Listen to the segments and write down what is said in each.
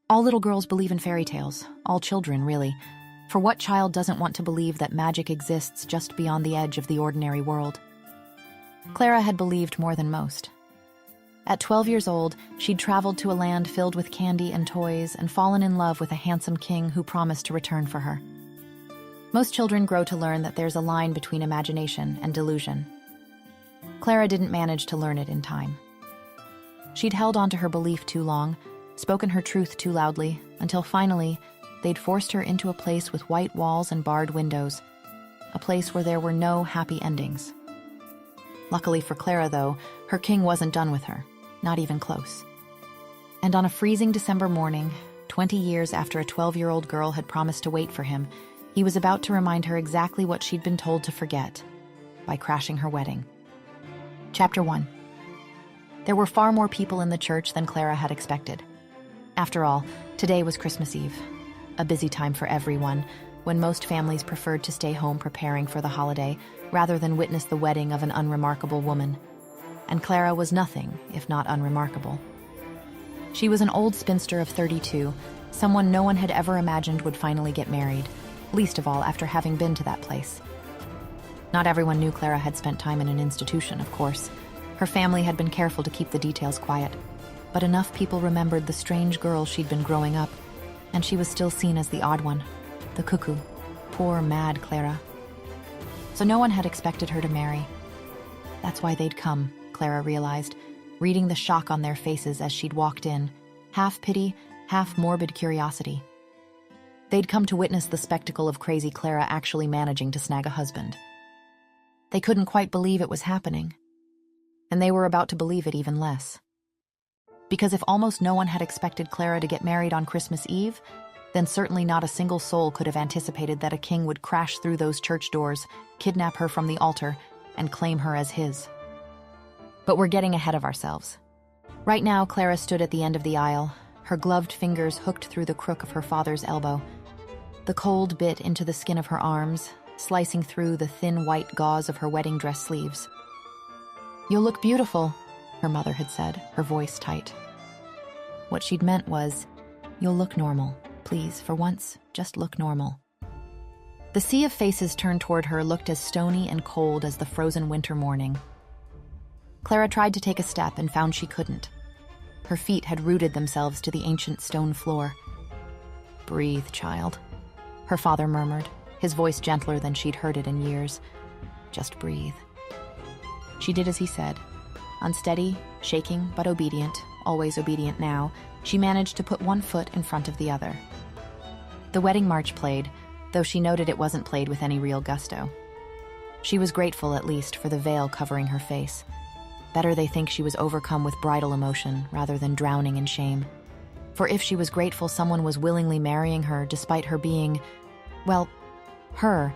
All little girls believe in fairy tales, all children, really. For what child doesn't want to believe that magic exists just beyond the edge of the ordinary world? Clara had believed more than most. At 12 years old, she'd traveled to a land filled with candy and toys and fallen in love with a handsome king who promised to return for her. Most children grow to learn that there's a line between imagination and delusion. Clara didn't manage to learn it in time. She'd held on to her belief too long, spoken her truth too loudly, until finally, they'd forced her into a place with white walls and barred windows, a place where there were no happy endings. Luckily for Clara, though, her king wasn't done with her, not even close. And on a freezing December morning, 20 years after a 12-year-old girl had promised to wait for him, he was about to remind her exactly what she'd been told to forget, by crashing her wedding. Chapter 1. There were far more people in the church than Clara had expected. After all, today was Christmas Eve, a busy time for everyone, when most families preferred to stay home preparing for the holiday rather than witness the wedding of an unremarkable woman. And Clara was nothing if not unremarkable. She was an old spinster of 32, someone no one had ever imagined would finally get married, least of all after having been to that place. Not everyone knew Clara had spent time in an institution, of course. Her family had been careful to keep the details quiet, but enough people remembered the strange girl she'd been growing up, and she was still seen as the odd one, the cuckoo, poor, mad Clara. So no one had expected her to marry. That's why they'd come, Clara realized, reading the shock on their faces as she'd walked in, half pity, half morbid curiosity. They'd come to witness the spectacle of crazy Clara actually managing to snag a husband. They couldn't quite believe it was happening, and they were about to believe it even less. Because if almost no one had expected Clara to get married on Christmas Eve, then certainly not a single soul could have anticipated that a king would crash through those church doors, kidnap her from the altar, and claim her as his. But we're getting ahead of ourselves. Right now, Clara stood at the end of the aisle, her gloved fingers hooked through the crook of her father's elbow. The cold bit into the skin of her arms, slicing through the thin white gauze of her wedding dress sleeves. "You'll look beautiful," her mother had said, her voice tight. What she'd meant was, "You'll look normal. Please, for once, just look normal." The sea of faces turned toward her looked as stony and cold as the frozen winter morning. Clara tried to take a step and found she couldn't. Her feet had rooted themselves to the ancient stone floor. "Breathe, child," her father murmured, his voice gentler than she'd heard it in years. "Just breathe." She did as he said. Unsteady, shaking, but obedient, always obedient now, she managed to put one foot in front of the other. The wedding march played, though she noted it wasn't played with any real gusto. She was grateful, at least, for the veil covering her face. Better they think she was overcome with bridal emotion rather than drowning in shame. For if she was grateful someone was willingly marrying her despite her being, well, her,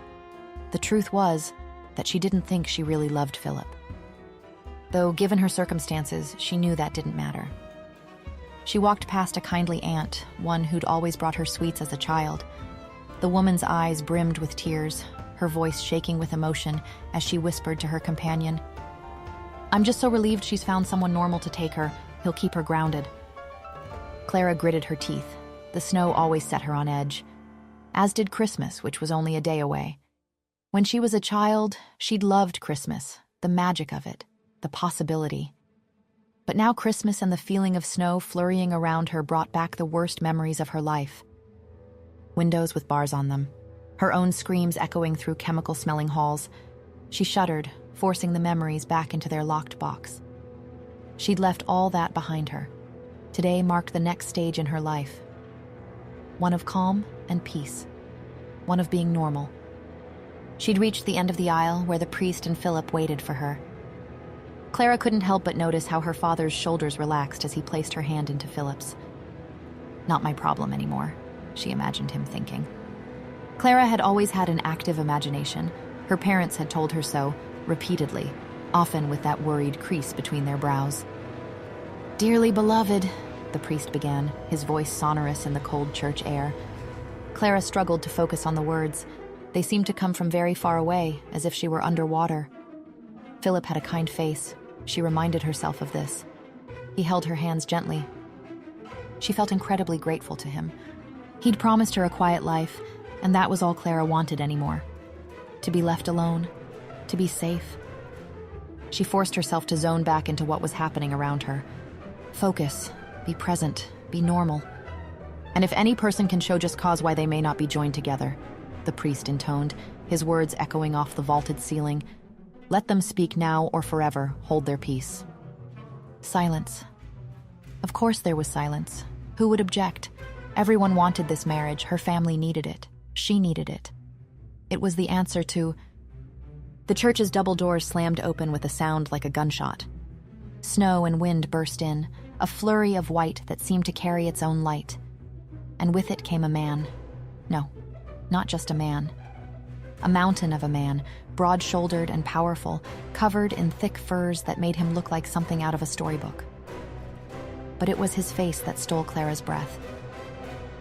the truth was that she didn't think she really loved Philip. Though, given her circumstances, she knew that didn't matter. She walked past a kindly aunt, one who'd always brought her sweets as a child. The woman's eyes brimmed with tears, her voice shaking with emotion as she whispered to her companion, "I'm just so relieved she's found someone normal to take her. He'll keep her grounded." Clara gritted her teeth. The snow always set her on edge, as did Christmas, which was only a day away. When she was a child, she'd loved Christmas, the magic of it, the possibility. But now Christmas and the feeling of snow flurrying around her brought back the worst memories of her life. Windows with bars on them, her own screams echoing through chemical-smelling halls. She shuddered, forcing the memories back into their locked box. She'd left all that behind her. Today marked the next stage in her life. One of calm and peace. One of being normal. She'd reached the end of the aisle where the priest and Philip waited for her. Clara couldn't help but notice how her father's shoulders relaxed as he placed her hand into Philip's. Not my problem anymore, she imagined him thinking. Clara had always had an active imagination. Her parents had told her so, repeatedly, often with that worried crease between their brows. "Dearly beloved," the priest began, his voice sonorous in the cold church air. Clara struggled to focus on the words. They seemed to come from very far away, as if she were underwater. Philip had a kind face. She reminded herself of this. He held her hands gently. She felt incredibly grateful to him. He'd promised her a quiet life, and that was all Clara wanted anymore. To be left alone, to be safe. She forced herself to zone back into what was happening around her. Focus, be present, be normal. And if any person can show just cause why they may not be joined together, the priest intoned, his words echoing off the vaulted ceiling, let them speak now or forever, hold their peace. Silence. Of course there was silence. Who would object? Everyone wanted this marriage, her family needed it, she needed it. It was the answer to... The church's double doors slammed open with a sound like a gunshot. Snow and wind burst in, a flurry of white that seemed to carry its own light. And with it came a man. No, not just a man. A mountain of a man, broad-shouldered and powerful, covered in thick furs that made him look like something out of a storybook. But it was his face that stole Clara's breath.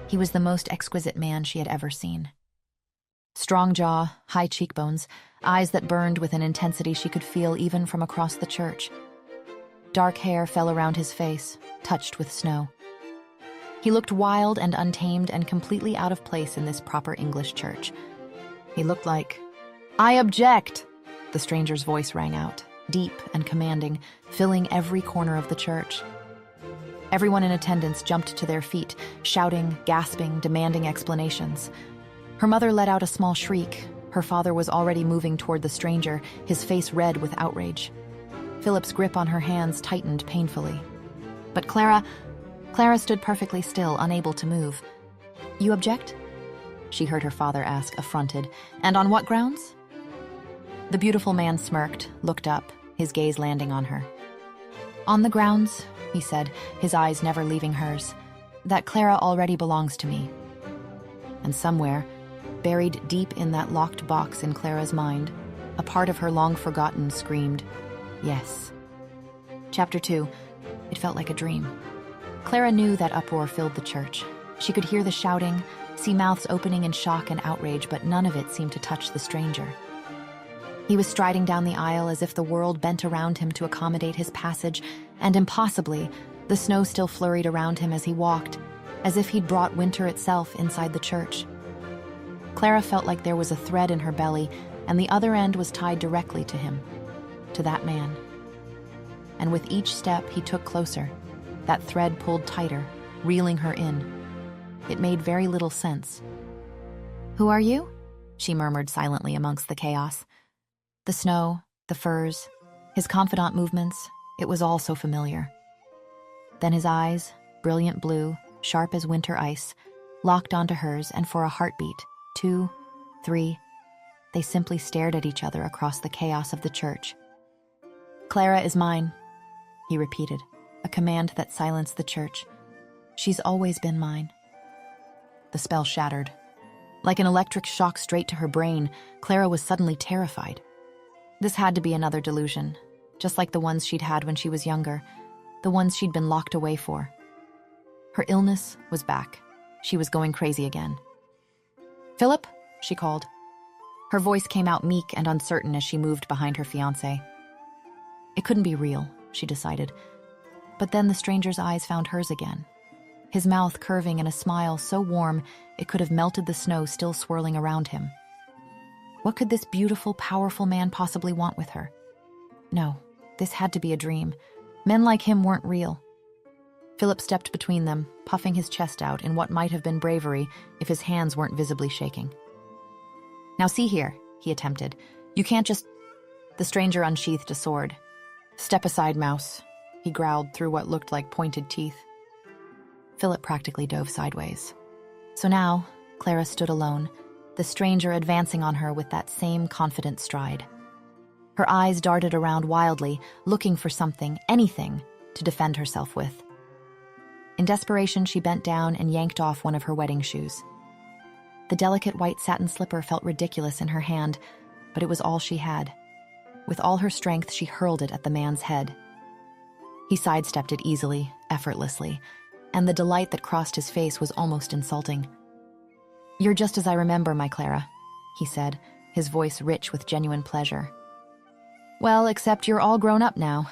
He was the most exquisite man she had ever seen. Strong jaw, high cheekbones, eyes that burned with an intensity she could feel even from across the church. Dark hair fell around his face, touched with snow. He looked wild and untamed and completely out of place in this proper English church. He looked like... I object! The stranger's voice rang out, deep and commanding, filling every corner of the church. Everyone in attendance jumped to their feet, shouting, gasping, demanding explanations. Her mother let out a small shriek. Her father was already moving toward the stranger, his face red with outrage. Philip's grip on her hands tightened painfully. But Clara stood perfectly still, unable to move. You object? She heard her father ask, affronted. And on what grounds? The beautiful man smirked, looked up, his gaze landing on her. On the grounds, he said, his eyes never leaving hers, that Clara already belongs to me. And somewhere, buried deep in that locked box in Clara's mind, a part of her long-forgotten screamed, yes. Chapter 2. It felt like a dream. Clara knew that uproar filled the church. She could hear the shouting, see mouths opening in shock and outrage, but none of it seemed to touch the stranger. He was striding down the aisle as if the world bent around him to accommodate his passage, and impossibly, the snow still flurried around him as he walked, as if he'd brought winter itself inside the church. Clara felt like there was a thread in her belly, and the other end was tied directly to him, to that man. And with each step he took closer, that thread pulled tighter, reeling her in. It made very little sense. Who are you? She murmured silently amongst the chaos. The snow, the furs, his confidant movements, it was all so familiar. Then his eyes, brilliant blue, sharp as winter ice, locked onto hers, and for a heartbeat, 2, 3, they simply stared at each other across the chaos of the church. Clara is mine, he repeated, a command that silenced the church. She's always been mine. The spell shattered. Like an electric shock straight to her brain, Clara was suddenly terrified. This had to be another delusion, just like the ones she'd had when she was younger, the ones she'd been locked away for. Her illness was back. She was going crazy again. Philip, she called. Her voice came out meek and uncertain as she moved behind her fiancé. It couldn't be real, she decided. But then the stranger's eyes found hers again, his mouth curving in a smile so warm it could have melted the snow still swirling around him. What could this beautiful, powerful man possibly want with her? No, this had to be a dream. Men like him weren't real. Philip stepped between them, puffing his chest out in what might have been bravery if his hands weren't visibly shaking. Now see here, he attempted. You can't just... The stranger unsheathed a sword. Step aside, mouse, he growled through what looked like pointed teeth. Philip practically dove sideways. So now, Clara stood alone, the stranger advancing on her with that same confident stride. Her eyes darted around wildly, looking for something, anything, to defend herself with. In desperation, she bent down and yanked off one of her wedding shoes. The delicate white satin slipper felt ridiculous in her hand, but it was all she had. With all her strength, she hurled it at the man's head. He sidestepped it easily, effortlessly, and the delight that crossed his face was almost insulting. You're just as I remember, my Clara, he said, his voice rich with genuine pleasure. Well, except you're all grown up now.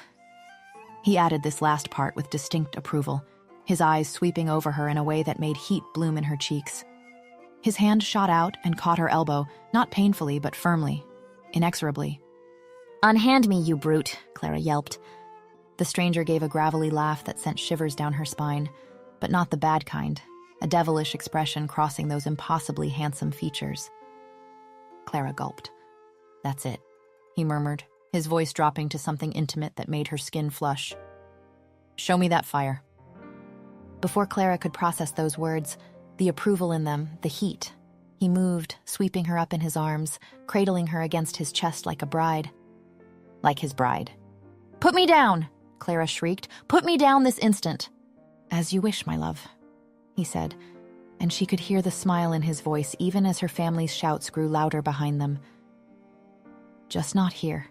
He added this last part with distinct approval, his eyes sweeping over her in a way that made heat bloom in her cheeks. His hand shot out and caught her elbow, not painfully but firmly, inexorably. "Unhand me, you brute," Clara yelped. The stranger gave a gravelly laugh that sent shivers down her spine, but not the bad kind, a devilish expression crossing those impossibly handsome features. Clara gulped. "That's it," he murmured, his voice dropping to something intimate that made her skin flush. "Show me that fire." Before Clara could process those words, the approval in them, the heat, he moved, sweeping her up in his arms, cradling her against his chest like a bride. Like his bride. "Put me down!" Clara shrieked. "Put me down this instant!" "As you wish, my love," he said, and she could hear the smile in his voice even as her family's shouts grew louder behind them. Just not here.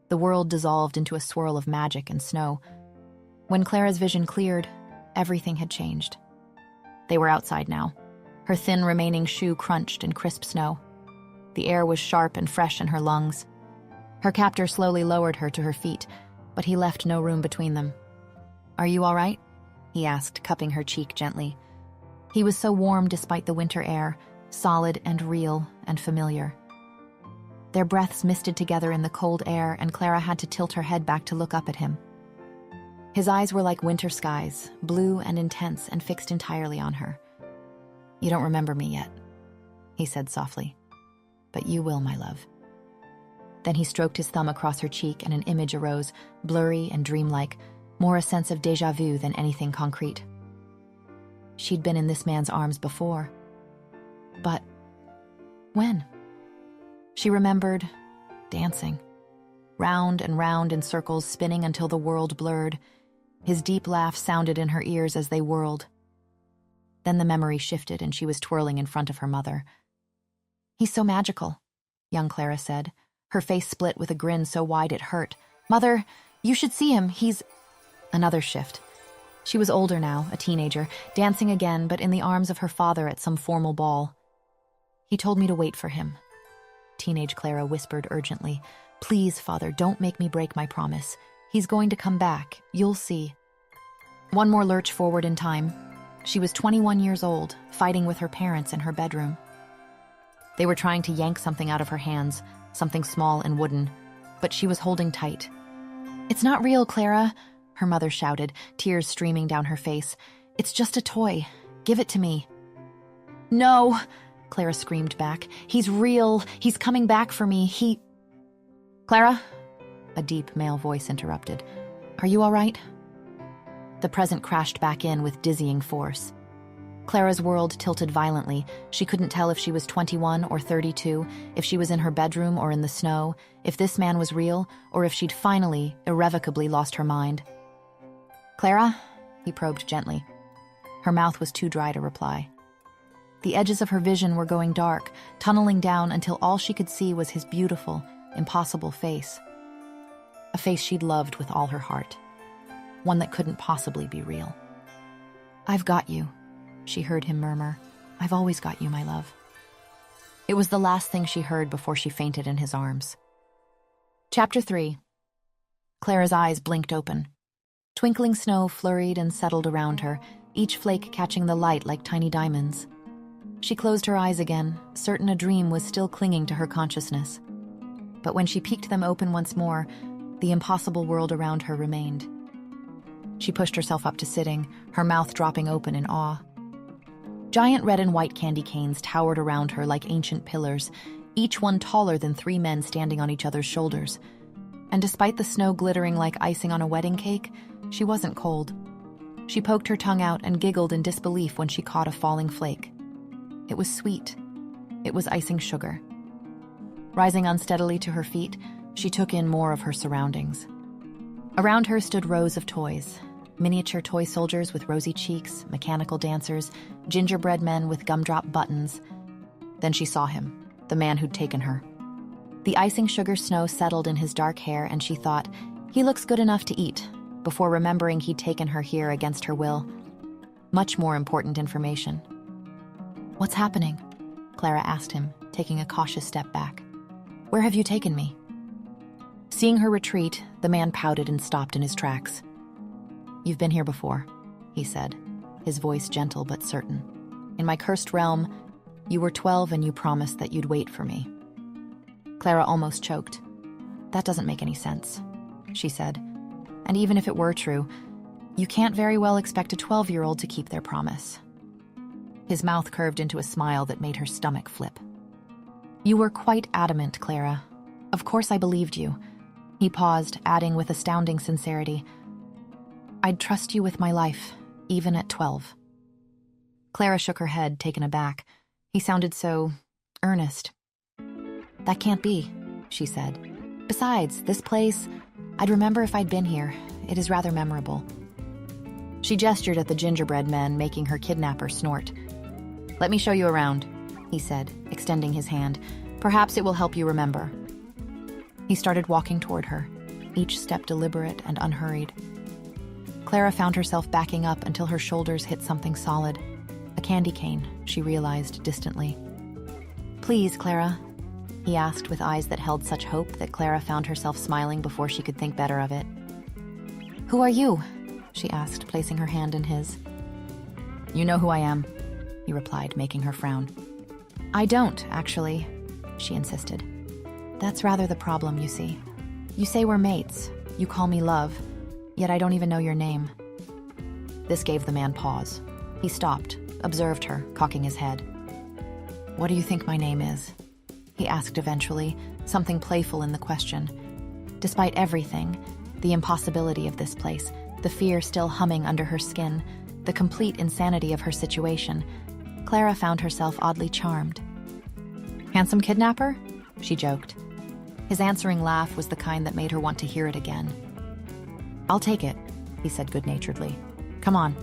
The world dissolved into a swirl of magic and snow. When Clara's vision cleared, everything had changed. They were outside now. Her thin remaining shoe crunched in crisp snow. The air was sharp and fresh in her lungs. Her captor slowly lowered her to her feet, but he left no room between them. "Are you all right?" he asked, cupping her cheek gently. He was so warm despite the winter air, solid and real and familiar. Their breaths misted together in the cold air, and Clara had to tilt her head back to look up at him. His eyes were like winter skies, blue and intense and fixed entirely on her. "You don't remember me yet," he said softly. "But you will, my love." Then he stroked his thumb across her cheek and an image arose, blurry and dreamlike, more a sense of déjà vu than anything concrete. She'd been in this man's arms before. But when? She remembered dancing, round and round in circles, spinning until the world blurred. His deep laugh sounded in her ears as they whirled. Then the memory shifted and she was twirling in front of her mother. "He's so magical," young Clara said. Her face split with a grin so wide it hurt. "Mother, you should see him, he's—" Another shift. She was older now, a teenager, dancing again, but in the arms of her father at some formal ball. "He told me to wait for him." Teenage Clara whispered urgently. "Please, father, don't make me break my promise. He's going to come back. You'll see." One more lurch forward in time. She was 21 years old, fighting with her parents in her bedroom. They were trying to yank something out of her hands, something small and wooden, but she was holding tight. "It's not real, Clara," her mother shouted, tears streaming down her face. "It's just a toy. Give it to me." "No," Clara screamed back. "He's real. He's coming back for me. Clara?" A deep male voice interrupted. "Are you all right?" The present crashed back in with dizzying force. Clara's world tilted violently. She couldn't tell if she was 21 or 32, if she was in her bedroom or in the snow, if this man was real, or if she'd finally, irrevocably lost her mind. "Clara?" he probed gently. Her mouth was too dry to reply. The edges of her vision were going dark, tunneling down until all she could see was his beautiful, impossible face. A face she'd loved with all her heart. One that couldn't possibly be real. "I've got you," she heard him murmur. "I've always got you, my love." It was the last thing she heard before she fainted in his arms. Chapter 3. Clara's eyes blinked open. Twinkling snow flurried and settled around her, each flake catching the light like tiny diamonds. She closed her eyes again, certain a dream was still clinging to her consciousness. But when she peeked them open once more, the impossible world around her remained. She pushed herself up to sitting, her mouth dropping open in awe. Giant red and white candy canes towered around her like ancient pillars, each one taller than 3 men standing on each other's shoulders. And despite the snow glittering like icing on a wedding cake, she wasn't cold. She poked her tongue out and giggled in disbelief when she caught a falling flake. It was sweet. It was icing sugar. Rising unsteadily to her feet, she took in more of her surroundings. Around her stood rows of toys. Miniature toy soldiers with rosy cheeks, mechanical dancers, gingerbread men with gumdrop buttons. Then she saw him, the man who'd taken her. The icing sugar snow settled in his dark hair, and she thought, he looks good enough to eat, before remembering he'd taken her here against her will. Much more important information. "What's happening?" Clara asked him, taking a cautious step back. "Where have you taken me?" Seeing her retreat, the man pouted and stopped in his tracks. "You've been here before," he said, his voice gentle but certain. "In my cursed realm, you were 12 and you promised that you'd wait for me." Clara almost choked. "That doesn't make any sense," she said. "And even if it were true, you can't very well expect a 12-year-old to keep their promise." His mouth curved into a smile that made her stomach flip. "You were quite adamant, Clara. Of course I believed you." He paused, adding with astounding sincerity, "I'd trust you with my life, even at 12. Clara shook her head, taken aback. He sounded so earnest. "That can't be," she said. "Besides, this place, I'd remember if I'd been here. It is rather memorable." She gestured at the gingerbread men, making her kidnapper snort. "Let me show you around," he said, extending his hand. "Perhaps it will help you remember." He started walking toward her, each step deliberate and unhurried. Clara found herself backing up until her shoulders hit something solid. A candy cane, she realized distantly. "Please, Clara," he asked with eyes that held such hope that Clara found herself smiling before she could think better of it. "Who are you?" she asked, placing her hand in his. "You know who I am," he replied, making her frown. "I don't, actually," she insisted. "That's rather the problem, you see. You say we're mates, you call me Love, yet I don't even know your name." This gave the man pause. He stopped, observed her, cocking his head. "What do you think my name is?" he asked eventually, something playful in the question. Despite everything, the impossibility of this place, the fear still humming under her skin, the complete insanity of her situation, Clara found herself oddly charmed. "Handsome kidnapper?" she joked. His answering laugh was the kind that made her want to hear it again. "I'll take it," he said good-naturedly. "Come on."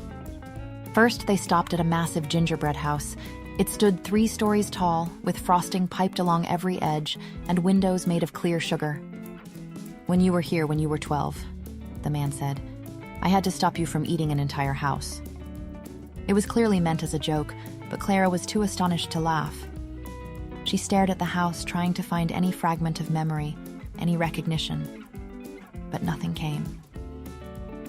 First, they stopped at a massive gingerbread house. It stood 3 stories tall, with frosting piped along every edge and windows made of clear sugar. "When you were here when you were 12, the man said, "I had to stop you from eating an entire house." It was clearly meant as a joke, but Clara was too astonished to laugh. She stared at the house, trying to find any fragment of memory, any recognition. But nothing came.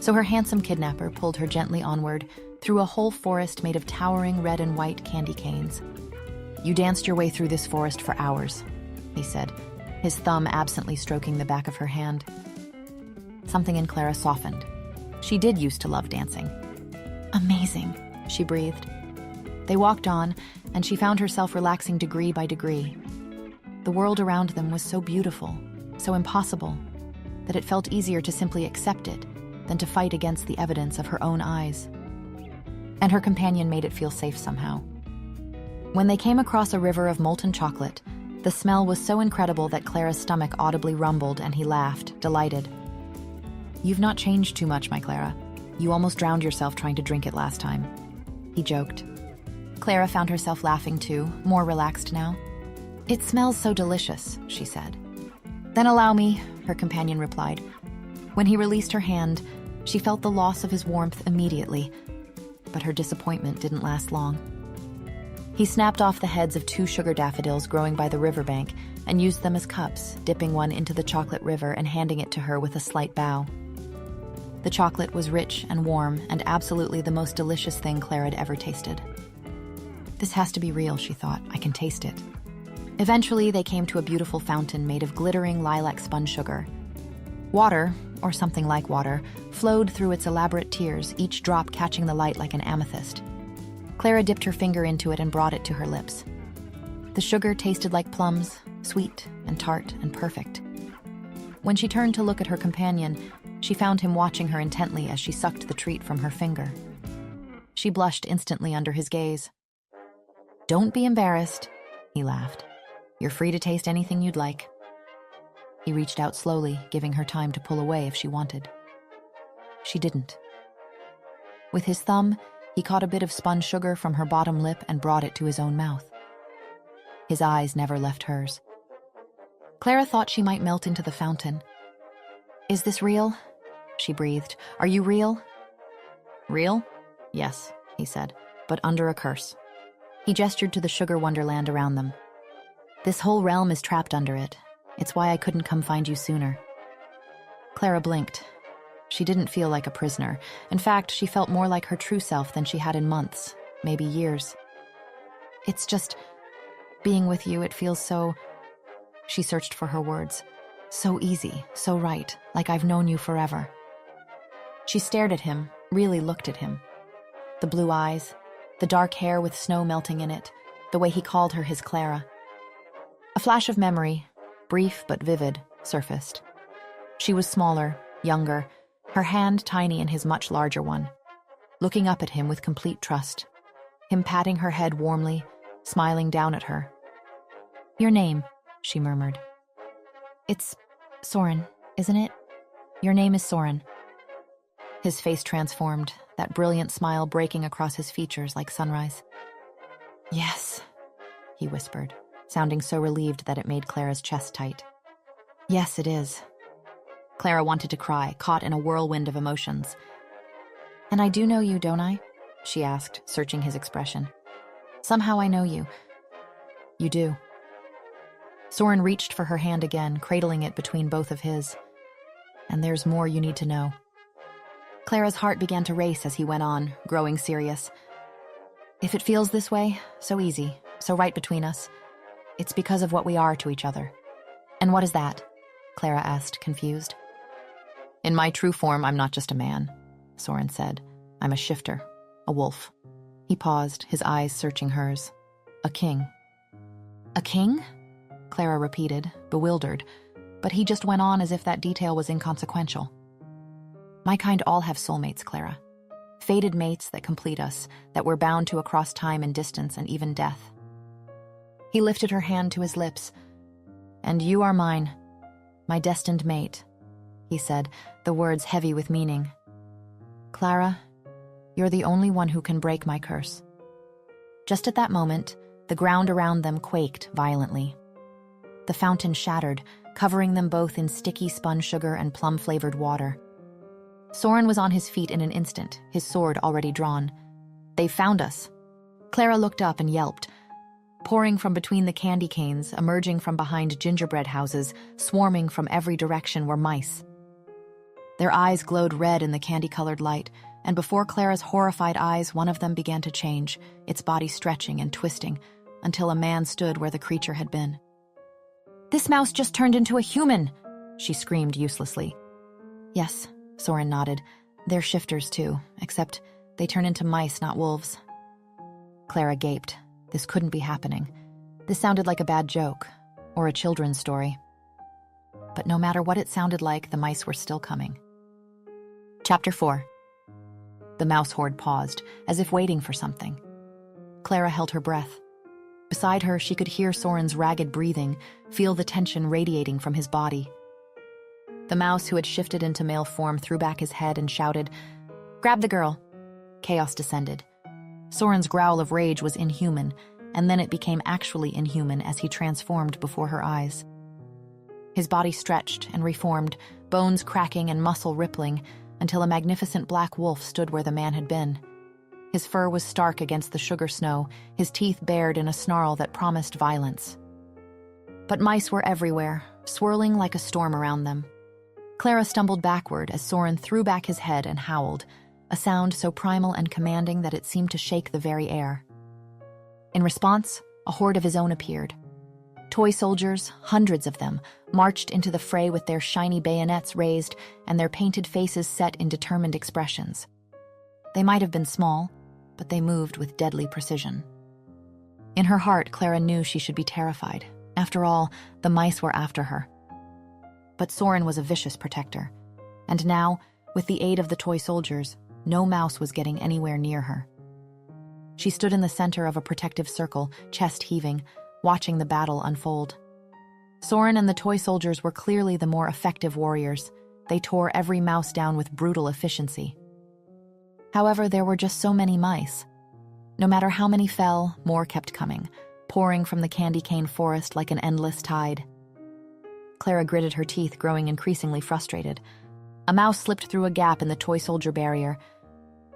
So her handsome kidnapper pulled her gently onward, through a whole forest made of towering red and white candy canes. "You danced your way through this forest for hours," he said, his thumb absently stroking the back of her hand. Something in Clara softened. She did used to love dancing. "Amazing," she breathed. They walked on, and she found herself relaxing degree by degree. The world around them was so beautiful, so impossible, that it felt easier to simply accept it than to fight against the evidence of her own eyes. And her companion made it feel safe somehow. When they came across a river of molten chocolate, the smell was so incredible that Clara's stomach audibly rumbled, and he laughed, delighted. "You've not changed too much, my Clara. You almost drowned yourself trying to drink it last time," he joked. Clara found herself laughing too, more relaxed now. "It smells so delicious," she said. "Then allow me," her companion replied. When he released her hand, she felt the loss of his warmth immediately, but her disappointment didn't last long. He snapped off the heads of 2 sugar daffodils growing by the riverbank and used them as cups, dipping one into the chocolate river and handing it to her with a slight bow. The chocolate was rich and warm and absolutely the most delicious thing Clara had ever tasted. This has to be real, she thought. I can taste it. Eventually, they came to a beautiful fountain made of glittering lilac spun sugar. Water, or something like water, flowed through its elaborate tiers, each drop catching the light like an amethyst. Clara dipped her finger into it and brought it to her lips. The sugar tasted like plums, sweet and tart and perfect. When she turned to look at her companion, she found him watching her intently as she sucked the treat from her finger. She blushed instantly under his gaze. "Don't be embarrassed," he laughed. "You're free to taste anything you'd like." He reached out slowly, giving her time to pull away if she wanted. She didn't. With his thumb, he caught a bit of spun sugar from her bottom lip and brought it to his own mouth. His eyes never left hers. Clara thought she might melt into the fountain. "Is this real?" she breathed. "Are you real?" "Real? Yes," he said, "but under a curse." He gestured to the sugar wonderland around them. "This whole realm is trapped under it. It's why I couldn't come find you sooner." Clara blinked. She didn't feel like a prisoner. In fact, she felt more like her true self than she had in months, maybe years. It's just, being with you, it feels so... She searched for her words. So easy, so right, like I've known you forever. She stared at him, really looked at him. The blue eyes, the dark hair with snow melting in it, the way he called her his Clara. A flash of memory, brief but vivid, surfaced. She was smaller, younger, her hand tiny in his much larger one, looking up at him with complete trust, him patting her head warmly, smiling down at her. "Your name," she murmured. "It's Soren, isn't it? Your name is Soren." His face transformed, that brilliant smile breaking across his features like sunrise. "Yes," he whispered, sounding so relieved that it made Clara's chest tight. "Yes, it is." Clara wanted to cry, caught in a whirlwind of emotions. "And I do know you, don't I?" she asked, searching his expression. "Somehow I know you." "You do." Soren reached for her hand again, cradling it between both of his. "And there's more you need to know." Clara's heart began to race as he went on, growing serious. "If it feels this way, so easy, so right between us, it's because of what we are to each other." "And what is that?" Clara asked, confused. "In my true form, I'm not just a man," Soren said. "I'm a shifter, a wolf." He paused, his eyes searching hers. "A king." "A king?" Clara repeated, bewildered, but he just went on as if that detail was inconsequential. "My kind all have soulmates, Clara. Fated mates that complete us, that we're bound to across time and distance and even death." He lifted her hand to his lips. "And you are mine, my destined mate," he said, the words heavy with meaning. "Clara, you're the only one who can break my curse." Just at that moment, the ground around them quaked violently. The fountain shattered, covering them both in sticky spun sugar and plum-flavored water. Soren was on his feet in an instant, his sword already drawn. "They've found us." Clara looked up and yelped. Pouring from between the candy canes, emerging from behind gingerbread houses, swarming from every direction were mice. Their eyes glowed red in the candy-colored light, and before Clara's horrified eyes, one of them began to change, its body stretching and twisting, until a man stood where the creature had been. "This mouse just turned into a human!" she screamed uselessly. "Yes," Soren nodded. "They're shifters too, except they turn into mice, not wolves." Clara gaped. This couldn't be happening. This sounded like a bad joke, or a children's story. But no matter what it sounded like, the mice were still coming. Chapter 4. The mouse horde paused, as if waiting for something. Clara held her breath. Beside her, she could hear Soren's ragged breathing, feel the tension radiating from his body. The mouse, who had shifted into male form, threw back his head and shouted, "Grab the girl!" Chaos descended. Soren's growl of rage was inhuman, and then it became actually inhuman as he transformed before her eyes. His body stretched and reformed, bones cracking and muscle rippling, until a magnificent black wolf stood where the man had been. His fur was stark against the sugar snow, his teeth bared in a snarl that promised violence. But mice were everywhere, swirling like a storm around them. Clara stumbled backward as Soren threw back his head and howled, a sound so primal and commanding that it seemed to shake the very air. In response, a horde of his own appeared. Toy soldiers, hundreds of them, marched into the fray with their shiny bayonets raised and their painted faces set in determined expressions. They might have been small, but they moved with deadly precision. In her heart, Clara knew she should be terrified. After all, the mice were after her. But Soren was a vicious protector, and now, with the aid of the toy soldiers, no mouse was getting anywhere near her. She stood in the center of a protective circle, chest heaving, watching the battle unfold. Soren and the toy soldiers were clearly the more effective warriors. They tore every mouse down with brutal efficiency. However, there were just so many mice. No matter how many fell, more kept coming, pouring from the candy cane forest like an endless tide. Clara gritted her teeth, growing increasingly frustrated. A mouse slipped through a gap in the toy soldier barrier.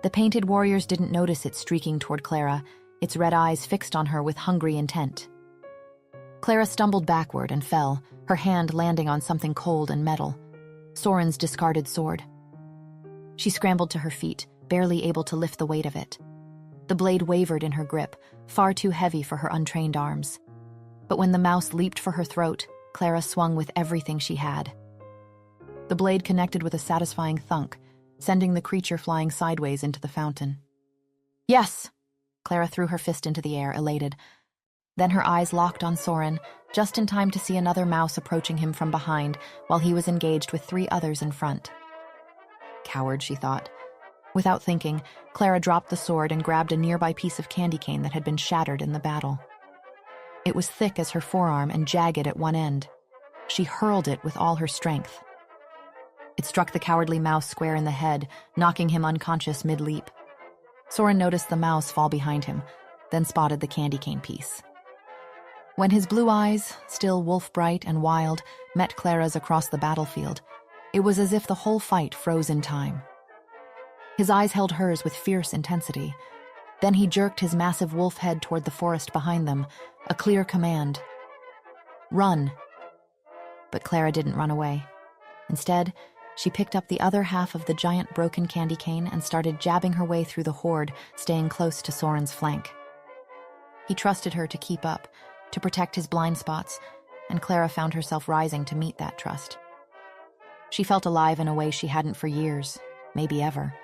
The painted warriors didn't notice it streaking toward Clara, its red eyes fixed on her with hungry intent. Clara stumbled backward and fell, her hand landing on something cold and metal. Soren's discarded sword. She scrambled to her feet, barely able to lift the weight of it. The blade wavered in her grip, far too heavy for her untrained arms. But when the mouse leaped for her throat, Clara swung with everything she had. The blade connected with a satisfying thunk, sending the creature flying sideways into the fountain. Yes! Clara threw her fist into the air, elated. Then her eyes locked on Soren, just in time to see another mouse approaching him from behind while he was engaged with 3 others in front. Coward, she thought. Without thinking, Clara dropped the sword and grabbed a nearby piece of candy cane that had been shattered in the battle. It was thick as her forearm and jagged at one end. She hurled it with all her strength. It struck the cowardly mouse square in the head, knocking him unconscious mid-leap. Soren noticed the mouse fall behind him, then spotted the candy cane piece. When his blue eyes, still wolf-bright and wild, met Clara's across the battlefield, it was as if the whole fight froze in time. His eyes held hers with fierce intensity. Then he jerked his massive wolf head toward the forest behind them, a clear command. Run! But Clara didn't run away. Instead, she picked up the other half of the giant broken candy cane and started jabbing her way through the horde, staying close to Soren's flank. He trusted her to keep up, to protect his blind spots, and Clara found herself rising to meet that trust. She felt alive in a way she hadn't for years, maybe ever.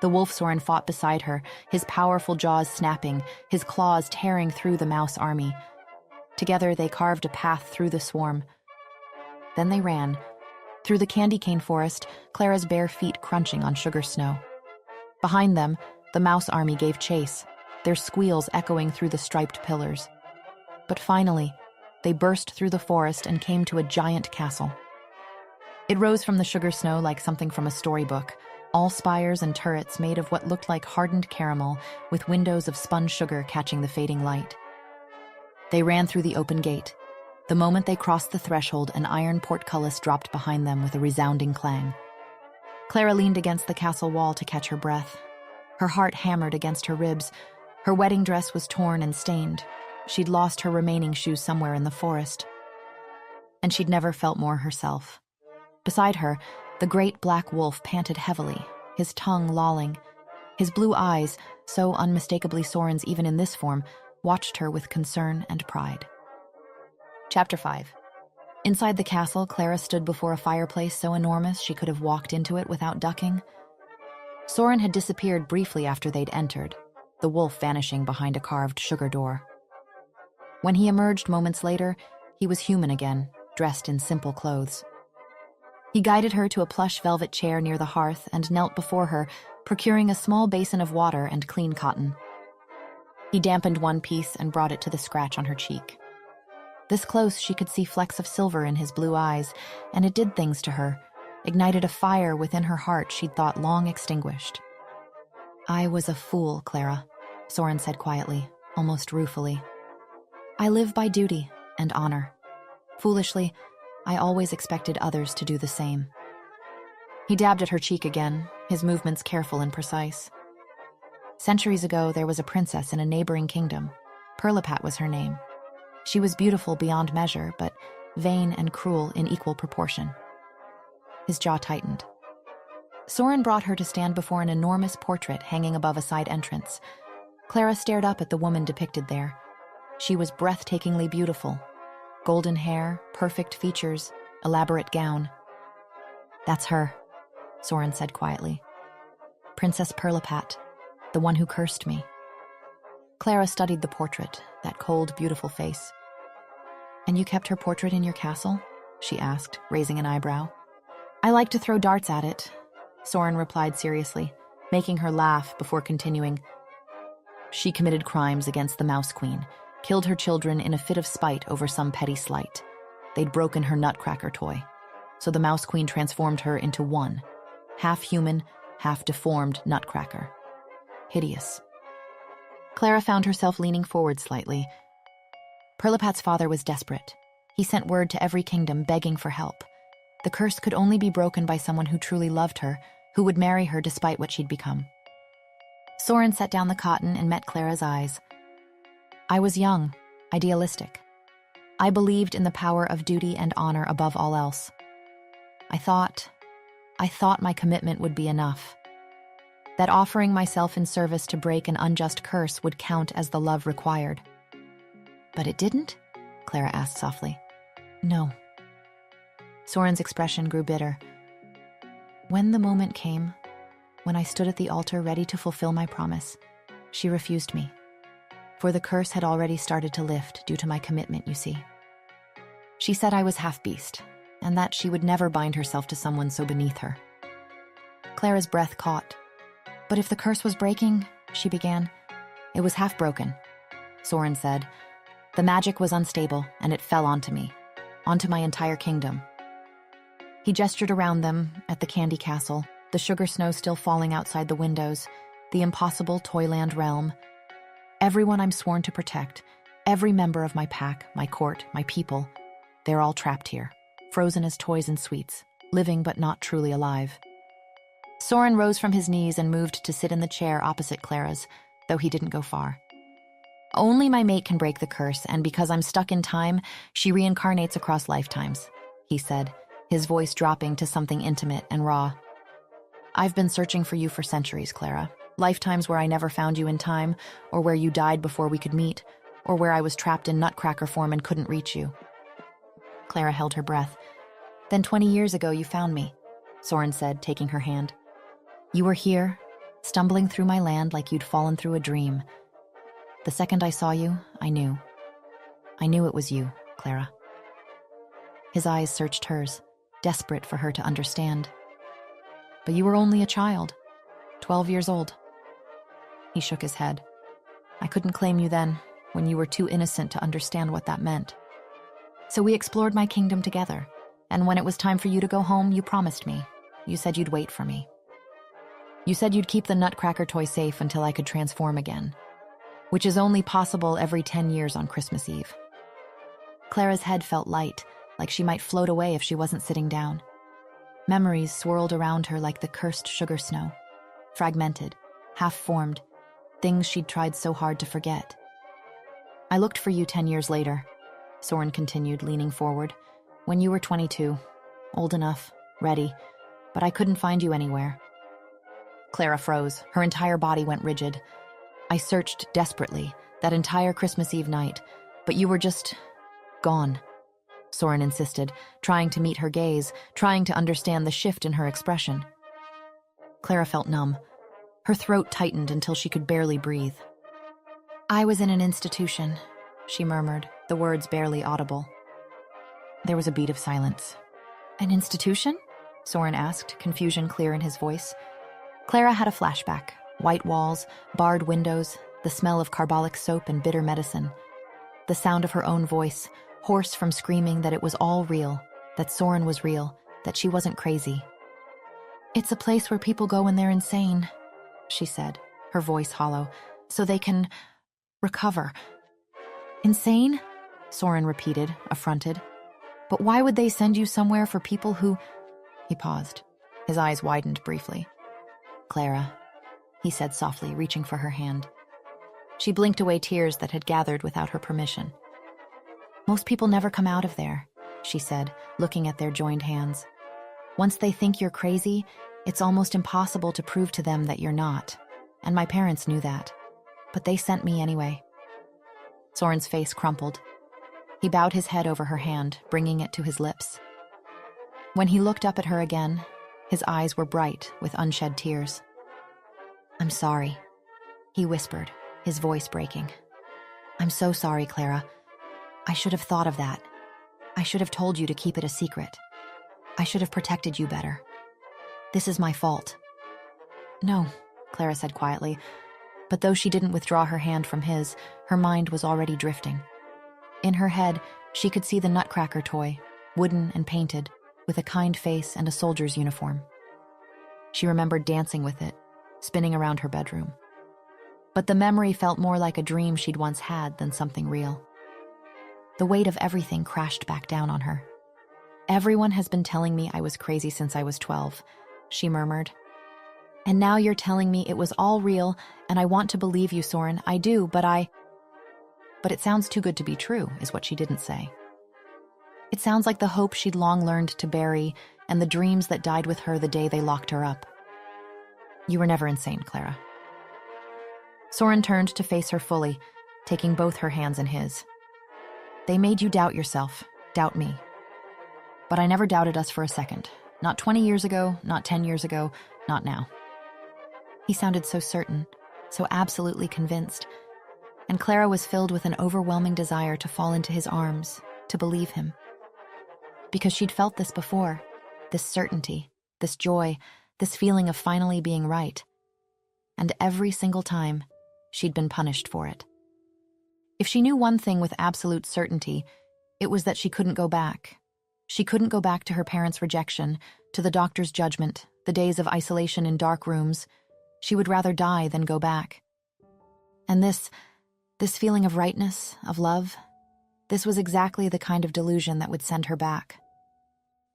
The wolf Soren fought beside her, his powerful jaws snapping, his claws tearing through the mouse army. Together they carved a path through the swarm. Then they ran. Through the candy cane forest, Clara's bare feet crunching on sugar snow. Behind them, the mouse army gave chase, their squeals echoing through the striped pillars. But finally, they burst through the forest and came to a giant castle. It rose from the sugar snow like something from a storybook, all spires and turrets made of what looked like hardened caramel, with windows of spun sugar catching the fading light. They ran through the open gate. The moment they crossed the threshold, an iron portcullis dropped behind them with a resounding clang. Clara leaned against the castle wall to catch her breath. Her heart hammered against her ribs. Her wedding dress was torn and stained. She'd lost her remaining shoes somewhere in the forest. And she'd never felt more herself. Beside her, the great black wolf panted heavily, his tongue lolling. His blue eyes, so unmistakably Soren's even in this form, watched her with concern and pride. Chapter 5. Inside the castle, Clara stood before a fireplace so enormous she could have walked into it without ducking. Soren had disappeared briefly after they'd entered, the wolf vanishing behind a carved sugar door. When he emerged moments later, he was human again, dressed in simple clothes. He guided her to a plush velvet chair near the hearth and knelt before her, procuring a small basin of water and clean cotton. He dampened one piece and brought it to the scratch on her cheek. This close, she could see flecks of silver in his blue eyes, and it did things to her, ignited a fire within her heart she'd thought long extinguished. "I was a fool, Clara," Soren said quietly, almost ruefully. "I live by duty and honor. Foolishly, I always expected others to do the same." He dabbed at her cheek again, his movements careful and precise. "Centuries ago, there was a princess in a neighboring kingdom. Perlipat was her name. She was beautiful beyond measure, but vain and cruel in equal proportion." His jaw tightened. Soren brought her to stand before an enormous portrait hanging above a side entrance. Clara stared up at the woman depicted there. She was breathtakingly beautiful. Golden hair, perfect features, elaborate gown. "That's her," Soren said quietly. "Princess Perlipat, the one who cursed me." Clara studied the portrait, that cold, beautiful face. "And you kept her portrait in your castle?" she asked, raising an eyebrow. "I like to throw darts at it," Soren replied seriously, making her laugh before continuing. "She committed crimes against the Mouse Queen, killed her children in a fit of spite over some petty slight. They'd broken her Nutcracker toy, so the Mouse Queen transformed her into one, half-human, half-deformed Nutcracker. Hideous." Clara found herself leaning forward slightly. Perlipat's father was desperate. He sent word to every kingdom begging for help. The curse could only be broken by someone who truly loved her, who would marry her despite what she'd become. Soren set down the cotton and met Clara's eyes. "I was young, idealistic. I believed in the power of duty and honor above all else. I thought, I thought my commitment would be enough. That offering myself in service to break an unjust curse would count as the love required. But it didn't? Clara asked softly. No. Soren's expression grew bitter. When the moment came, when I stood at the altar ready to fulfill my promise, she refused me. For the curse had already started to lift due to my commitment, you see. She said I was half-beast, and that she would never bind herself to someone so beneath her. Clara's breath caught. But if the curse was breaking, she began. It was half broken, Soren said. The magic was unstable, and it fell onto me, onto my entire kingdom. He gestured around them, at the candy castle, the sugar snow still falling outside the windows, the impossible Toyland realm. Everyone I'm sworn to protect, every member of my pack, my court, my people, they're all trapped here, frozen as toys and sweets, living but not truly alive. Soren rose from his knees and moved to sit in the chair opposite Clara's, though he didn't go far. Only my mate can break the curse, and because I'm stuck in time, she reincarnates across lifetimes, he said, his voice dropping to something intimate and raw. I've been searching for you for centuries, Clara. Lifetimes where I never found you in time, or where you died before we could meet, or where I was trapped in Nutcracker form and couldn't reach you. Clara held her breath. Then 20 years ago you found me, Soren said, taking her hand. You were here, stumbling through my land like you'd fallen through a dream. The second I saw you, I knew. I knew it was you, Clara. His eyes searched hers, desperate for her to understand. But you were only a child, 12 years old. He shook his head. I couldn't claim you then, when you were too innocent to understand what that meant. So we explored my kingdom together, and when it was time for you to go home, you promised me. You said you'd wait for me. You said you'd keep the Nutcracker toy safe until I could transform again, which is only possible every 10 years on Christmas Eve. Clara's head felt light, like she might float away if she wasn't sitting down. Memories swirled around her like the cursed sugar snow, fragmented, half-formed, things she'd tried so hard to forget. I looked for you 10 years later, Soren continued, leaning forward, when you were 22, old enough, ready, but I couldn't find you anywhere. Clara froze. Her entire body went rigid. I searched desperately, that entire Christmas Eve night, but you were just gone, Soren insisted, trying to meet her gaze, trying to understand the shift in her expression. Clara felt numb. Her throat tightened until she could barely breathe. I was in an institution, she murmured, the words barely audible. There was a beat of silence. An institution? Soren asked, confusion clear in his voice. Clara had a flashback. White walls, barred windows, the smell of carbolic soap and bitter medicine. The sound of her own voice, hoarse from screaming that it was all real, that Soren was real, that she wasn't crazy. It's a place where people go when they're insane, she said, her voice hollow, so they can recover. Insane? Soren repeated, affronted. But why would they send you somewhere for people who... He paused. His eyes widened briefly. Clara, he said softly, reaching for her hand. She blinked away tears that had gathered without her permission. Most people never come out of there, she said, looking at their joined hands. Once they think you're crazy, it's almost impossible to prove to them that you're not. And my parents knew that. But they sent me anyway. Soren's face crumpled. He bowed his head over her hand, bringing it to his lips. When he looked up at her again, his eyes were bright with unshed tears. I'm sorry, he whispered, his voice breaking. I'm so sorry, Clara. I should have thought of that. I should have told you to keep it a secret. I should have protected you better. This is my fault. No, Clara said quietly, but though she didn't withdraw her hand from his, her mind was already drifting. In her head, she could see the Nutcracker toy, wooden and painted, with a kind face and a soldier's uniform. She remembered dancing with it, spinning around her bedroom. But the memory felt more like a dream she'd once had than something real. The weight of everything crashed back down on her. Everyone has been telling me I was crazy since I was 12, she murmured. And now you're telling me it was all real, and I want to believe you, Soren. I do, but it sounds too good to be true, is what she didn't say. It sounds like the hope she'd long learned to bury and the dreams that died with her the day they locked her up. You were never insane, Clara. Soren turned to face her fully, taking both her hands in his. They made you doubt yourself, doubt me. But I never doubted us for a second. Not 20 years ago, not 10 years ago, not now. He sounded so certain, so absolutely convinced, and Clara was filled with an overwhelming desire to fall into his arms, to believe him. Because she'd felt this before, this certainty, this joy, this feeling of finally being right. And every single time, she'd been punished for it. If she knew one thing with absolute certainty, it was that she couldn't go back. She couldn't go back to her parents' rejection, to the doctor's judgment, the days of isolation in dark rooms. She would rather die than go back. And this feeling of rightness, of love, this was exactly the kind of delusion that would send her back.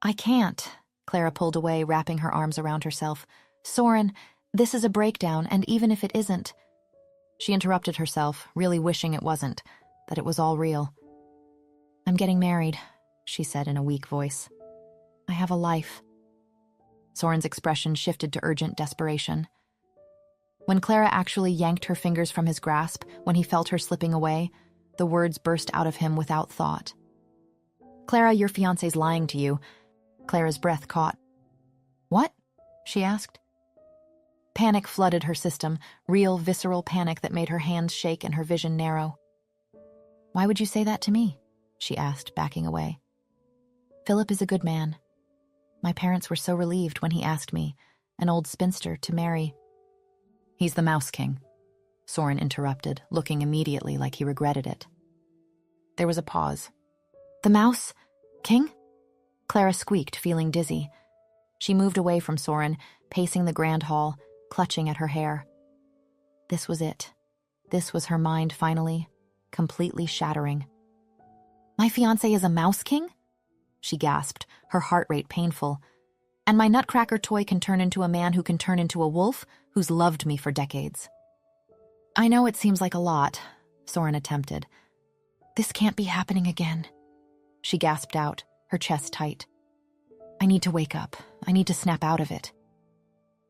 I can't, Clara pulled away, wrapping her arms around herself. Soren, this is a breakdown, and even if it isn't... She interrupted herself, really wishing it wasn't, that it was all real. I'm getting married, she said in a weak voice. I have a life. Soren's expression shifted to urgent desperation. When Clara actually yanked her fingers from his grasp, when he felt her slipping away, the words burst out of him without thought. Clara, your fiancé's lying to you. Clara's breath caught. What? She asked. Panic flooded her system, real, visceral panic that made her hands shake and her vision narrow. Why would you say that to me? She asked, backing away. Philip is a good man. My parents were so relieved when he asked me, an old spinster, to marry. He's the Mouse King, Soren interrupted, looking immediately like he regretted it. There was a pause. The Mouse King? Clara squeaked, feeling dizzy. She moved away from Soren, pacing the grand hall, clutching at her hair. This was it. This was her mind finally, completely shattering. My fiancé is a Mouse King? She gasped, her heart rate painful. And my Nutcracker toy can turn into a man who can turn into a wolf who's loved me for decades. I know it seems like a lot, Soren attempted. This can't be happening again. She gasped out, her chest tight. I need to wake up. I need to snap out of it.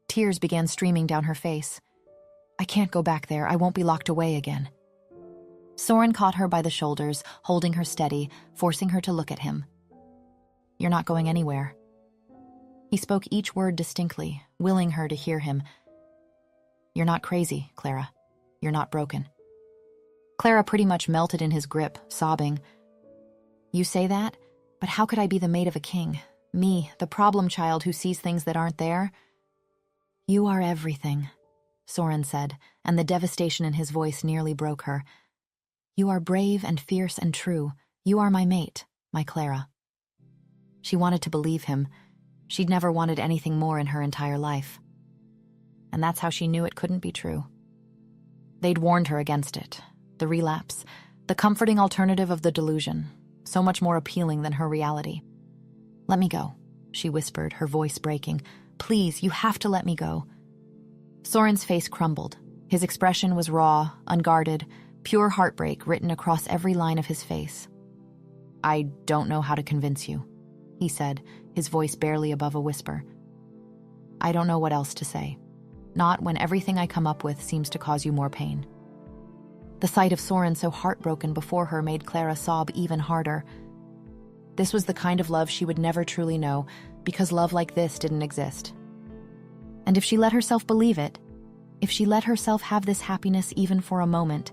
Tears began streaming down her face. I can't go back there. I won't be locked away again. Soren caught her by the shoulders, holding her steady, forcing her to look at him. You're not going anywhere. He spoke each word distinctly, willing her to hear him. You're not crazy, Clara. You're not broken. Clara pretty much melted in his grip, sobbing. You say that, but how could I be the mate of a king? Me, the problem child who sees things that aren't there? You are everything, Soren said, and the devastation in his voice nearly broke her. You are brave and fierce and true. You are my mate, my Clara. She wanted to believe him. She'd never wanted anything more in her entire life. And that's how she knew it couldn't be true. They'd warned her against it. The relapse, the comforting alternative of the delusion, so much more appealing than her reality. Let me go, she whispered, her voice breaking. Please, you have to let me go. Soren's face crumbled. His expression was raw, unguarded, pure heartbreak written across every line of his face. I don't know how to convince you, he said, his voice barely above a whisper. I don't know what else to say. Not when everything I come up with seems to cause you more pain. The sight of Soren so heartbroken before her made Clara sob even harder. This was the kind of love she would never truly know, because love like this didn't exist. And if she let herself believe it, if she let herself have this happiness even for a moment,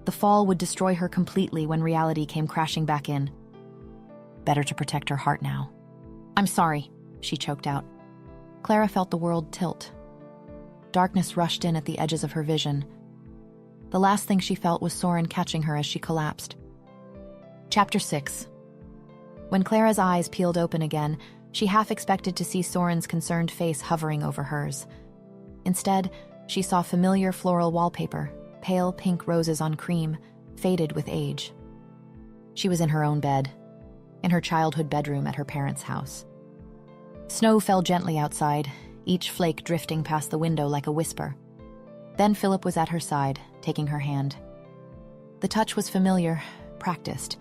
the fall would destroy her completely when reality came crashing back in. Better to protect her heart now. I'm sorry, she choked out. Clara felt the world tilt. Darkness rushed in at the edges of her vision. The last thing she felt was Soren catching her as she collapsed. Chapter 6. When Clara's eyes peeled open again, she half expected to see Soren's concerned face hovering over hers. Instead, she saw familiar floral wallpaper, pale pink roses on cream, faded with age. She was in her own bed, in her childhood bedroom at her parents' house. Snow fell gently outside, each flake drifting past the window like a whisper. Then Philip was at her side, taking her hand. The touch was familiar, practiced.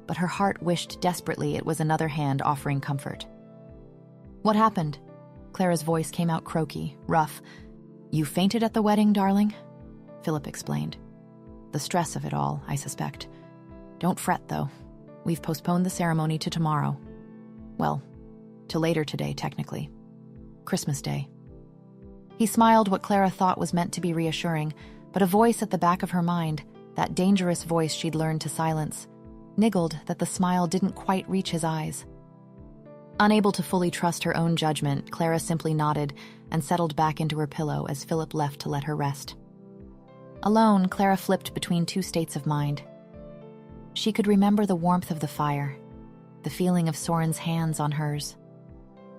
but her heart wished desperately it was another hand offering comfort. "What happened?" Clara's voice came out croaky, rough. "You fainted at the wedding, darling?" Philip explained. "The stress of it all, I suspect. Don't fret, though. We've postponed the ceremony to tomorrow. Well, to later today, technically. Christmas Day." He smiled what Clara thought was meant to be reassuring, but a voice at the back of her mind, that dangerous voice she'd learned to silence, niggled that the smile didn't quite reach his eyes. Unable to fully trust her own judgment, Clara simply nodded and settled back into her pillow as Philip left to let her rest. Alone, Clara flipped between two states of mind. She could remember the warmth of the fire, the feeling of Soren's hands on hers.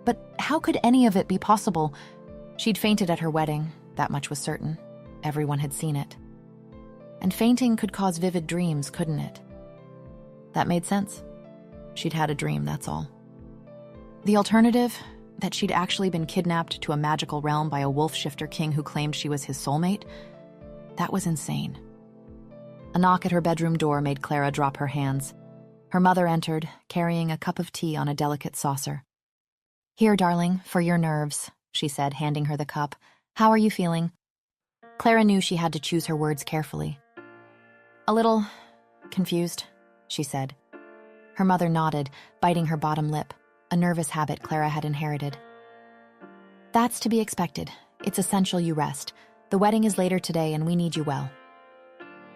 But how could any of it be possible? She'd fainted at her wedding, that much was certain. Everyone had seen it. And fainting could cause vivid dreams, couldn't it? That made sense. She'd had a dream, that's all. The alternative, that she'd actually been kidnapped to a magical realm by a wolf-shifter king who claimed she was his soulmate, that was insane. A knock at her bedroom door made Clara drop her hands. Her mother entered, carrying a cup of tea on a delicate saucer. "Here, darling, for your nerves," she said, handing her the cup. "How are you feeling?" Clara knew she had to choose her words carefully. "A little confused," she said. Her mother nodded, biting her bottom lip, a nervous habit Clara had inherited. "That's to be expected. It's essential you rest. The wedding is later today and we need you well."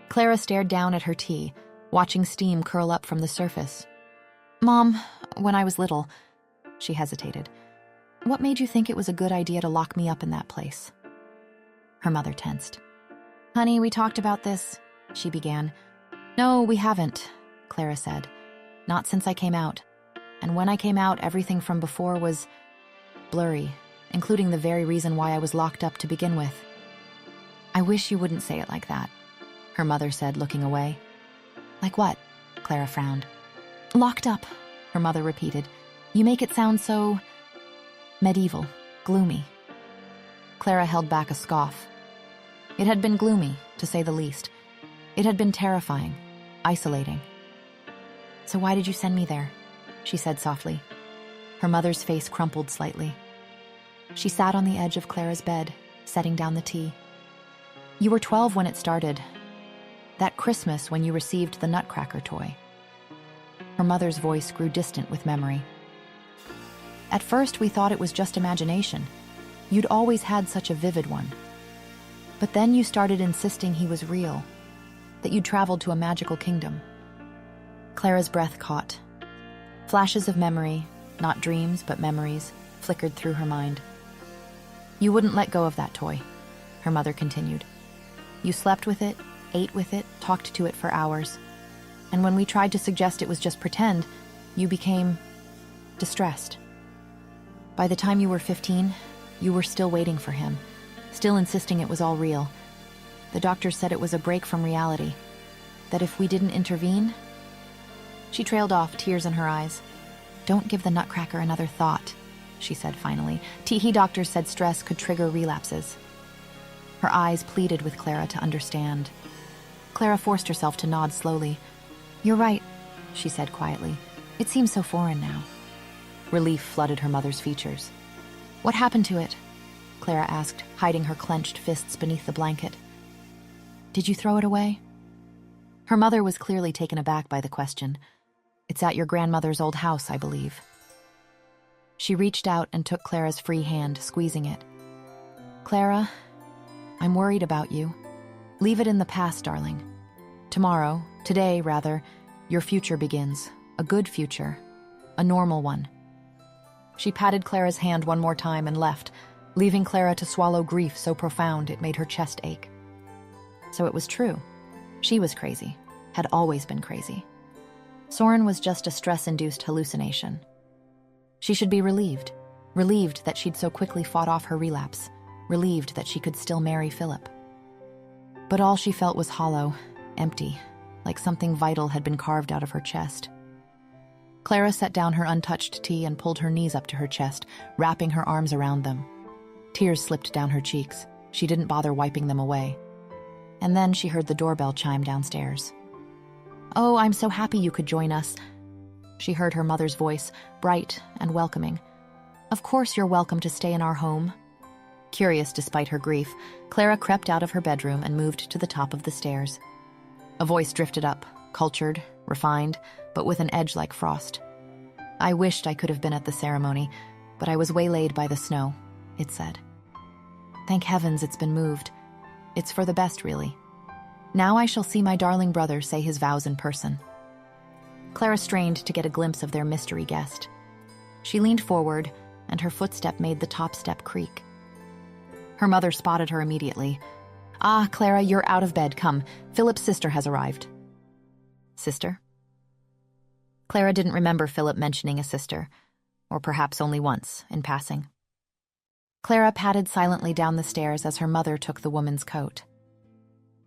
Clara stared down at her tea, watching steam curl up from the surface. "Mom, when I was little," she hesitated, "what made you think it was a good idea to lock me up in that place?" Her mother tensed. "Honey, we talked about this," she began. "No, we haven't," Clara said. "Not since I came out. And when I came out, everything from before was blurry, including the very reason why I was locked up to begin with." "I wish you wouldn't say it like that," her mother said, looking away. "Like what?" Clara frowned. "Locked up," her mother repeated. "You make it sound so medieval, gloomy." Clara held back a scoff. It had been gloomy, to say the least. It had been terrifying, isolating. "So why did you send me there?" she said softly. Her mother's face crumpled slightly. She sat on the edge of Clara's bed, setting down the tea. "You were 12 when it started. That Christmas when you received the Nutcracker toy." Her mother's voice grew distant with memory. "At first we thought it was just imagination. You'd always had such a vivid one. But then you started insisting he was real, that you'd traveled to a magical kingdom." Clara's breath caught. Flashes of memory, not dreams but memories, flickered through her mind. "You wouldn't let go of that toy," her mother continued. "You slept with it, ate with it, talked to it for hours. And when we tried to suggest it was just pretend, you became distressed. By the time you were 15, you were still waiting for him, still insisting it was all real. The doctor said it was a break from reality, that if we didn't intervene..." She trailed off, tears in her eyes. "Don't give the Nutcracker another thought," she said finally. "He doctors said stress could trigger relapses." Her eyes pleaded with Clara to understand. Clara forced herself to nod slowly. "You're right," she said quietly. "It seems so foreign now." Relief flooded her mother's features. "What happened to it?" Clara asked, hiding her clenched fists beneath the blanket. "Did you throw it away?" Her mother was clearly taken aback by the question. "It's at your grandmother's old house, I believe." She reached out and took Clara's free hand, squeezing it. "Clara, I'm worried about you. Leave it in the past, darling. Tomorrow, today rather, your future begins. A good future. A normal one." She patted Clara's hand one more time and left, leaving Clara to swallow grief so profound it made her chest ache. So it was true. She was crazy, had always been crazy. Soren was just a stress-induced hallucination. She should be relieved that she'd so quickly fought off her relapse, relieved that she could still marry Philip. But all she felt was hollow, empty, like something vital had been carved out of her chest. Clara set down her untouched tea and pulled her knees up to her chest, wrapping her arms around them. Tears slipped down her cheeks. She didn't bother wiping them away. And then she heard the doorbell chime downstairs. "Oh, I'm so happy you could join us." She heard her mother's voice, bright and welcoming. "Of course you're welcome to stay in our home." Curious despite her grief, Clara crept out of her bedroom and moved to the top of the stairs. A voice drifted up, cultured, refined, but with an edge like frost. "I wished I could have been at the ceremony, but I was waylaid by the snow," it said. "Thank heavens it's been moved. It's for the best, really. Now I shall see my darling brother say his vows in person." Clara strained to get a glimpse of their mystery guest. She leaned forward, and her footstep made the top step creak. Her mother spotted her immediately. "Ah, Clara, you're out of bed. Come, Philip's sister has arrived." Sister? Clara didn't remember Philip mentioning a sister, or perhaps only once, in passing. Clara padded silently down the stairs as her mother took the woman's coat.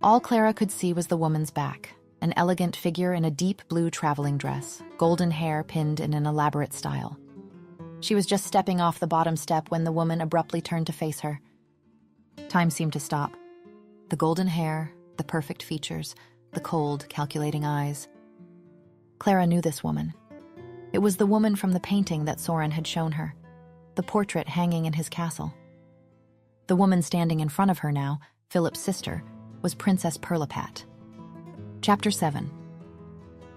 All Clara could see was the woman's back, an elegant figure in a deep blue traveling dress, golden hair pinned in an elaborate style. She was just stepping off the bottom step when the woman abruptly turned to face her. Time seemed to stop. The golden hair, the perfect features, the cold, calculating eyes. Clara knew this woman. It was the woman from the painting that Soren had shown her, the portrait hanging in his castle. The woman standing in front of her now, Philip's sister, was Princess Pirlipat. Chapter 7.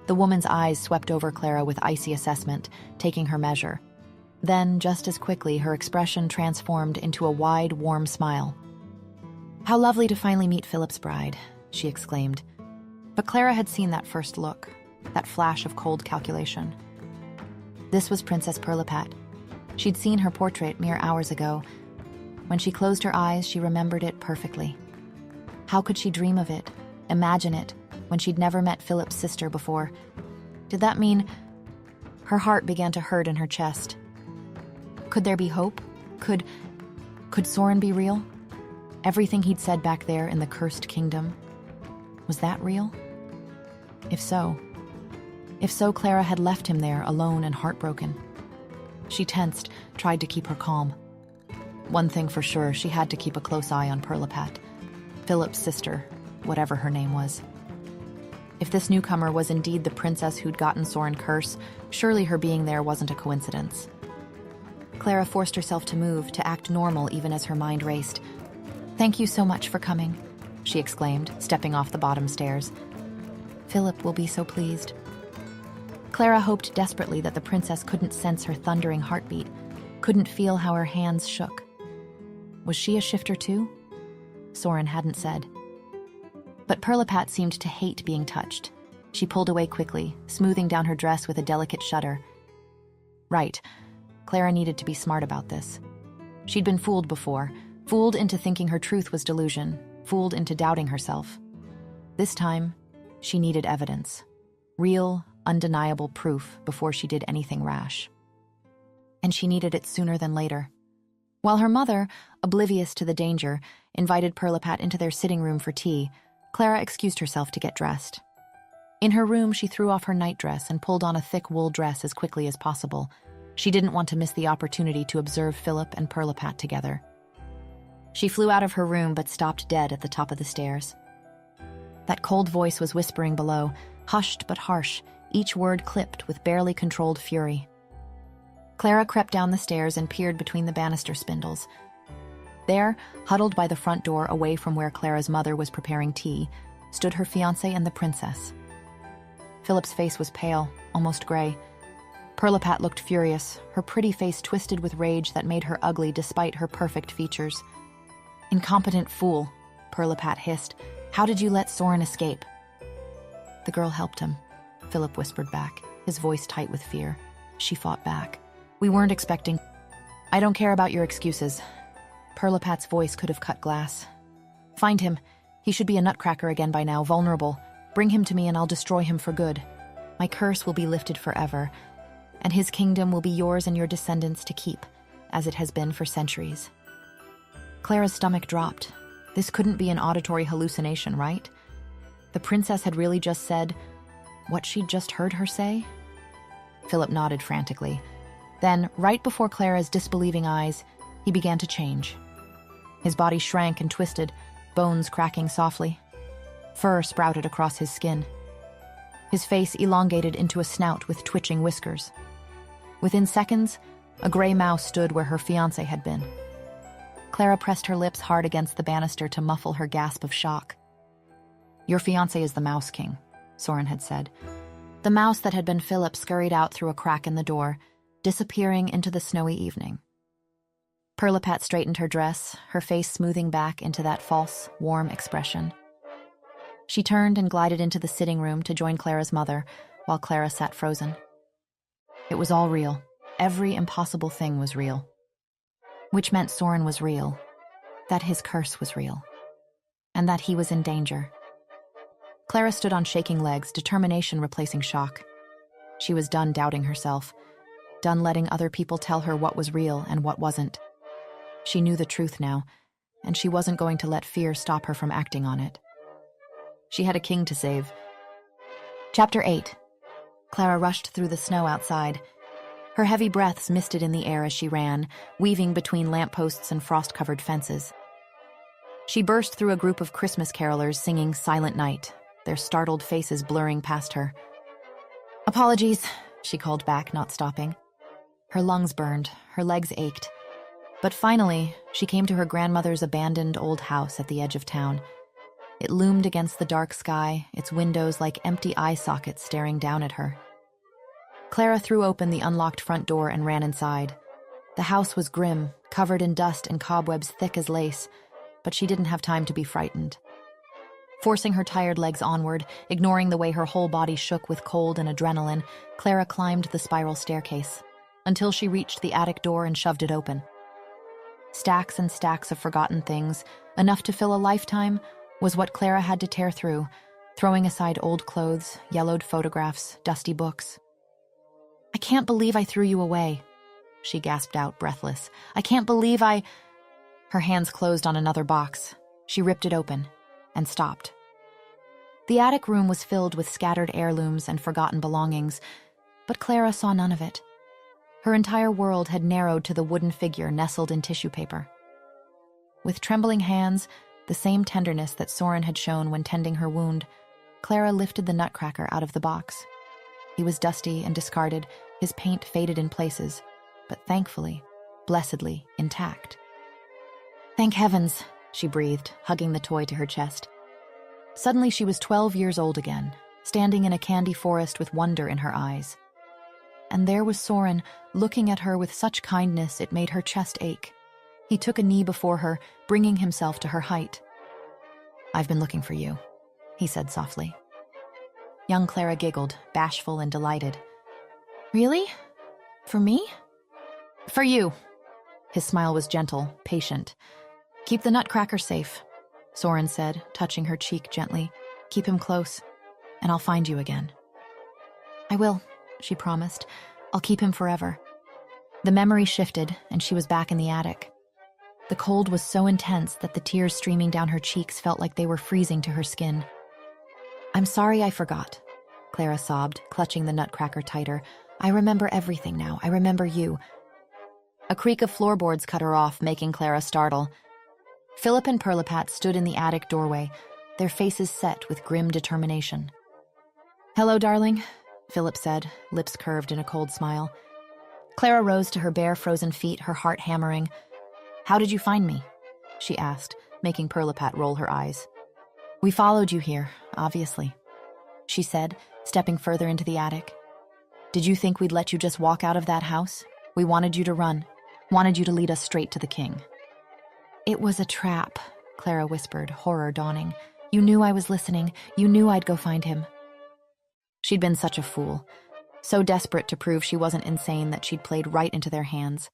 The woman's eyes swept over Clara with icy assessment, taking her measure. Then, just as quickly, her expression transformed into a wide, warm smile. "How lovely to finally meet Philip's bride," she exclaimed. But Clara had seen that first look, that flash of cold calculation. This was Princess Pirlipat. She'd seen her portrait mere hours ago. When she closed her eyes, she remembered it perfectly. How could she dream of it, imagine it, when she'd never met Philip's sister before? Did that mean... Her heart began to hurt in her chest. Could there be hope? Could Soren be real? Everything he'd said back there in the cursed kingdom, was that real? If so, Clara had left him there alone and heartbroken. She tensed, tried to keep her calm. One thing for sure, she had to keep a close eye on Pirlipat, Philip's sister, whatever her name was. If this newcomer was indeed the princess who'd gotten Soren curse, surely her being there wasn't a coincidence. Clara forced herself to move, to act normal even as her mind raced. "Thank you so much for coming," she exclaimed, stepping off the bottom stairs. "Philip will be so pleased." Clara hoped desperately that the princess couldn't sense her thundering heartbeat, couldn't feel how her hands shook. Was she a shifter too? Soren hadn't said. But Pirlipat seemed to hate being touched. She pulled away quickly, smoothing down her dress with a delicate shudder. Right. Clara needed to be smart about this. She'd been fooled before, fooled into thinking her truth was delusion, fooled into doubting herself. This time, she needed evidence. Real, undeniable proof before she did anything rash. And she needed it sooner than later. While her mother, oblivious to the danger, invited Pirlipat into their sitting room for tea, Clara excused herself to get dressed. In her room, she threw off her nightdress and pulled on a thick wool dress as quickly as possible. She didn't want to miss the opportunity to observe Philip and Pirlipat together. She flew out of her room but stopped dead at the top of the stairs. That cold voice was whispering below, hushed but harsh, each word clipped with barely controlled fury. Clara crept down the stairs and peered between the banister spindles. There, huddled by the front door away from where Clara's mother was preparing tea, stood her fiancé and the princess. Philip's face was pale, almost gray. Pirlipat looked furious, her pretty face twisted with rage that made her ugly despite her perfect features. "Incompetent fool," Pirlipat hissed. "How did you let Soren escape?" "The girl helped him," Philip whispered back, his voice tight with fear. She fought back. "We weren't expecting..." "I don't care about your excuses." Pirlipat's voice could have cut glass. "Find him. He should be a nutcracker again by now, vulnerable. Bring him to me and I'll destroy him for good. My curse will be lifted forever, and his kingdom will be yours and your descendants to keep, as it has been for centuries." Clara's stomach dropped. This couldn't be an auditory hallucination, right? The princess had really just said what she'd just heard her say? Philip nodded frantically. Then, right before Clara's disbelieving eyes, he began to change. His body shrank and twisted, bones cracking softly. Fur sprouted across his skin. his face elongated into a snout with twitching whiskers. Within seconds, a gray mouse stood where her fiancé had been. Clara pressed her lips hard against the banister to muffle her gasp of shock. "Your fiancé is the Mouse King," Soren had said. The mouse that had been Philip scurried out through a crack in the door, disappearing into the snowy evening. Perlipat straightened her dress, her face smoothing back into that false, warm expression. She turned and glided into the sitting room to join Clara's mother, while Clara sat frozen. It was all real. Every impossible thing was real. Which meant Soren was real, that his curse was real, and that he was in danger. Clara stood on shaking legs, determination replacing shock. She was done doubting herself, done letting other people tell her what was real and what wasn't. She knew the truth now, and she wasn't going to let fear stop her from acting on it. She had a king to save. Chapter 8. Clara rushed through the snow outside. Her heavy breaths misted in the air as she ran, weaving between lampposts and frost-covered fences. She burst through a group of Christmas carolers singing Silent Night, their startled faces blurring past her. "Apologies," she called back, not stopping. Her lungs burned, her legs ached. But finally, she came to her grandmother's abandoned old house at the edge of town. It loomed against the dark sky, its windows like empty eye sockets staring down at her. Clara threw open the unlocked front door and ran inside. The house was grim, covered in dust and cobwebs thick as lace, but she didn't have time to be frightened. Forcing her tired legs onward, ignoring the way her whole body shook with cold and adrenaline, Clara climbed the spiral staircase, until she reached the attic door and shoved it open. Stacks and stacks of forgotten things, enough to fill a lifetime, was what Clara had to tear through, throwing aside old clothes, yellowed photographs, dusty books. "I can't believe I threw you away," she gasped out, breathless. "I can't believe I—" Her hands closed on another box. She ripped it open and stopped. The attic room was filled with scattered heirlooms and forgotten belongings, but Clara saw none of it. Her entire world had narrowed to the wooden figure nestled in tissue paper. With trembling hands, the same tenderness that Soren had shown when tending her wound, Clara lifted the Nutcracker out of the box. He was dusty and discarded, his paint faded in places, but thankfully, blessedly, intact. "Thank heavens," she breathed, hugging the toy to her chest. Suddenly she was 12 years old again, standing in a candy forest with wonder in her eyes. And there was Soren, looking at her with such kindness it made her chest ache. He took a knee before her, bringing himself to her height. "I've been looking for you," he said softly. Young Clara giggled, bashful and delighted. "Really? For me?" "For you." His smile was gentle, patient. "Keep the Nutcracker safe," Soren said, touching her cheek gently. "Keep him close, and I'll find you again." "I will," she promised. "I'll keep him forever." The memory shifted, and she was back in the attic. The cold was so intense that the tears streaming down her cheeks felt like they were freezing to her skin. "I'm sorry I forgot," Clara sobbed, clutching the Nutcracker tighter. "I remember everything now. I remember you." A creak of floorboards cut her off, making Clara startle. Philip and Perlipat stood in the attic doorway, their faces set with grim determination. "Hello, darling," Philip said, lips curved in a cold smile. Clara rose to her bare, frozen feet, her heart hammering. "How did you find me?" she asked, making Perlipat roll her eyes. "We followed you here, obviously," she said, stepping further into the attic. "Did you think we'd let you just walk out of that house? We wanted you to run, wanted you to lead us straight to the king." "It was a trap," Clara whispered, horror dawning. "You knew I was listening. You knew I'd go find him." She'd been such a fool, so desperate to prove she wasn't insane that she'd played right into their hands.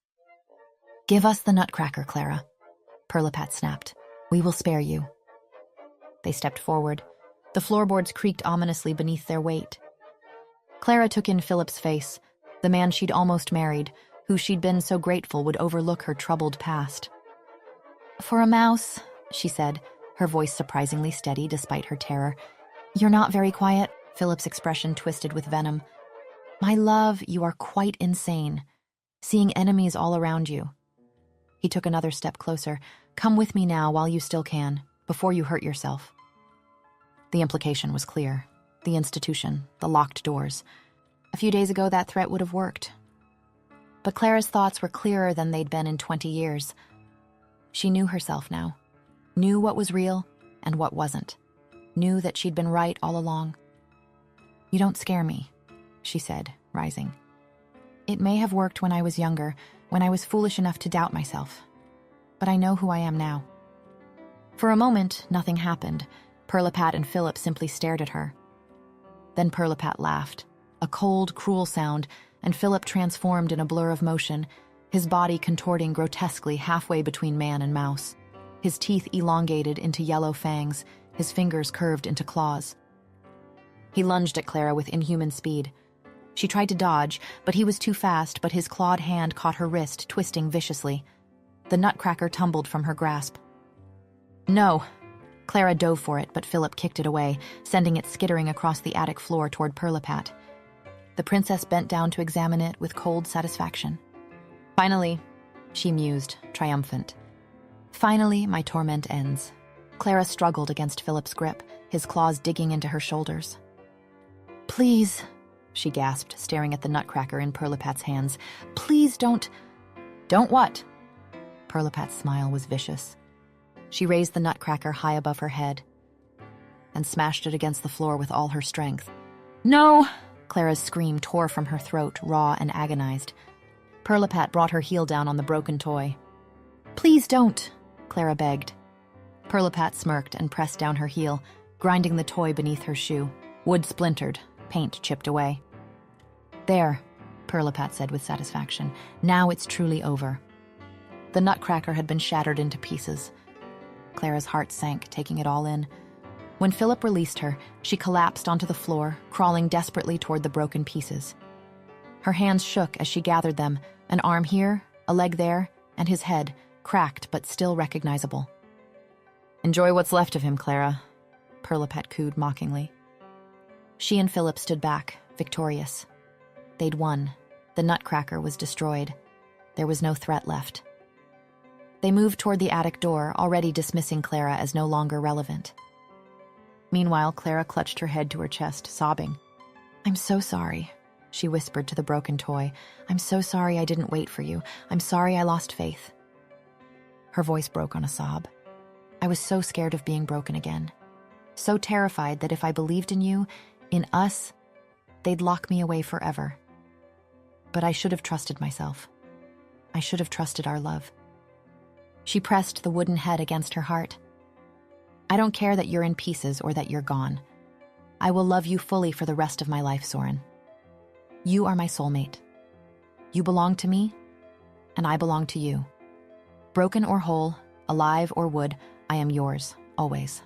"Give us the Nutcracker, Clara," Perlipat snapped. "We will spare you." They stepped forward. The floorboards creaked ominously beneath their weight. Clara took in Philip's face, the man she'd almost married, who she'd been so grateful would overlook her troubled past. "For a mouse," she said, her voice surprisingly steady despite her terror. "You're not very quiet." Philip's expression twisted with venom. "My love, you are quite insane. Seeing enemies all around you." He took another step closer. "Come with me now while you still can, before you hurt yourself." The implication was clear. the institution, the locked doors. A few days ago, that threat would have worked. But Clara's thoughts were clearer than they'd been in 20 years. She knew herself now, knew what was real and what wasn't, knew that she'd been right all along. "You don't scare me," she said, rising. "It may have worked when I was younger, when I was foolish enough to doubt myself. But I know who I am now." For a moment, nothing happened. Pirlipat and Philip simply stared at her. Then Pirlipat laughed, a cold, cruel sound, and Philip transformed in a blur of motion, his body contorting grotesquely halfway between man and mouse, his teeth elongated into yellow fangs, his fingers curved into claws. He lunged at Clara with inhuman speed. She tried to dodge, but he was too fast, but his clawed hand caught her wrist, twisting viciously. The Nutcracker tumbled from her grasp. "No!" Clara dove for it, but Philip kicked it away, sending it skittering across the attic floor toward Pirlipat. The princess bent down to examine it with cold satisfaction. "Finally," she mused, triumphant. "Finally, my torment ends." Clara struggled against Philip's grip, his claws digging into her shoulders. "Please," she gasped, staring at the Nutcracker in Pirlipat's hands. "Please don't—" "Don't what?" Pirlipat's smile was vicious. She raised the Nutcracker high above her head and smashed it against the floor with all her strength. "No!" Clara's scream tore from her throat, raw and agonized. Pirlipat brought her heel down on the broken toy. "Please don't," Clara begged. Pirlipat smirked and pressed down her heel, grinding the toy beneath her shoe. Wood splintered, paint chipped away. "There," Pirlipat said with satisfaction. "Now it's truly over." The Nutcracker had been shattered into pieces. Clara's heart sank, taking it all in. When Philip released her, she collapsed onto the floor, crawling desperately toward the broken pieces. Her hands shook as she gathered them, an arm here, a leg there, and his head, cracked but still recognizable. "Enjoy what's left of him, Clara," Pirlipat cooed mockingly. She and Philip stood back, victorious. They'd won. The Nutcracker was destroyed. There was no threat left. They moved toward the attic door, already dismissing Clara as no longer relevant. Meanwhile, Clara clutched her head to her chest, sobbing. "I'm so sorry," she whispered to the broken toy. "I'm so sorry I didn't wait for you. I'm sorry I lost faith." Her voice broke on a sob. "I was so scared of being broken again. So terrified that if I believed in you, in us, they'd lock me away forever. But I should have trusted myself. I should have trusted our love." She pressed the wooden head against her heart. "I don't care that you're in pieces or that you're gone. I will love you fully for the rest of my life, Soren. You are my soulmate. You belong to me, and I belong to you. Broken or whole, alive or wood, I am yours, always."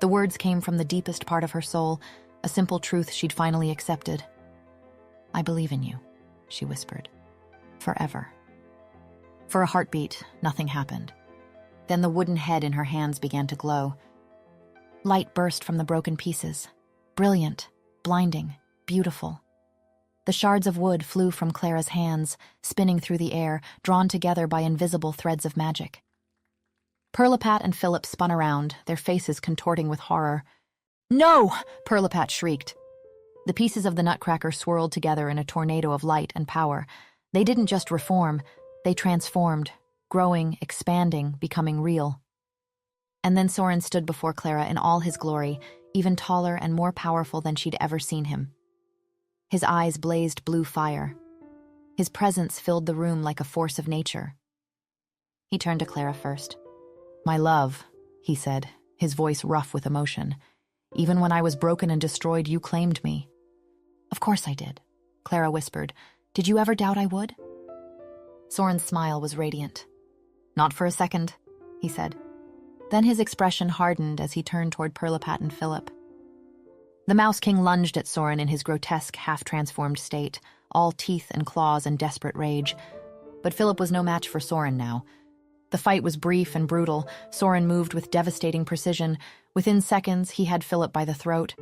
The words came from the deepest part of her soul, a simple truth she'd finally accepted. "I believe in you," she whispered. "Forever." For a heartbeat, nothing happened. Then the wooden head in her hands began to glow. Light burst from the broken pieces. Brilliant, blinding, beautiful. The shards of wood flew from Clara's hands, spinning through the air, drawn together by invisible threads of magic. Pirlipat and Philip spun around, their faces contorting with horror. "No!" Pirlipat shrieked. The pieces of the Nutcracker swirled together in a tornado of light and power. They didn't just reform, they transformed, growing, expanding, becoming real. And then Soren stood before Clara in all his glory, even taller and more powerful than she'd ever seen him. His eyes blazed blue fire. His presence filled the room like a force of nature. He turned to Clara first. "My love," he said, his voice rough with emotion. "Even when I was broken and destroyed, you claimed me." "Of course I did," Clara whispered. "Did you ever doubt I would?" Soren's smile was radiant. "Not for a second," he said. Then his expression hardened as he turned toward Pirlipat and Philip. The Mouse King lunged at Soren in his grotesque, half-transformed state, all teeth and claws and desperate rage. But Philip was no match for Soren now. The fight was brief and brutal. Soren moved with devastating precision. Within seconds, he had Philip by the throat.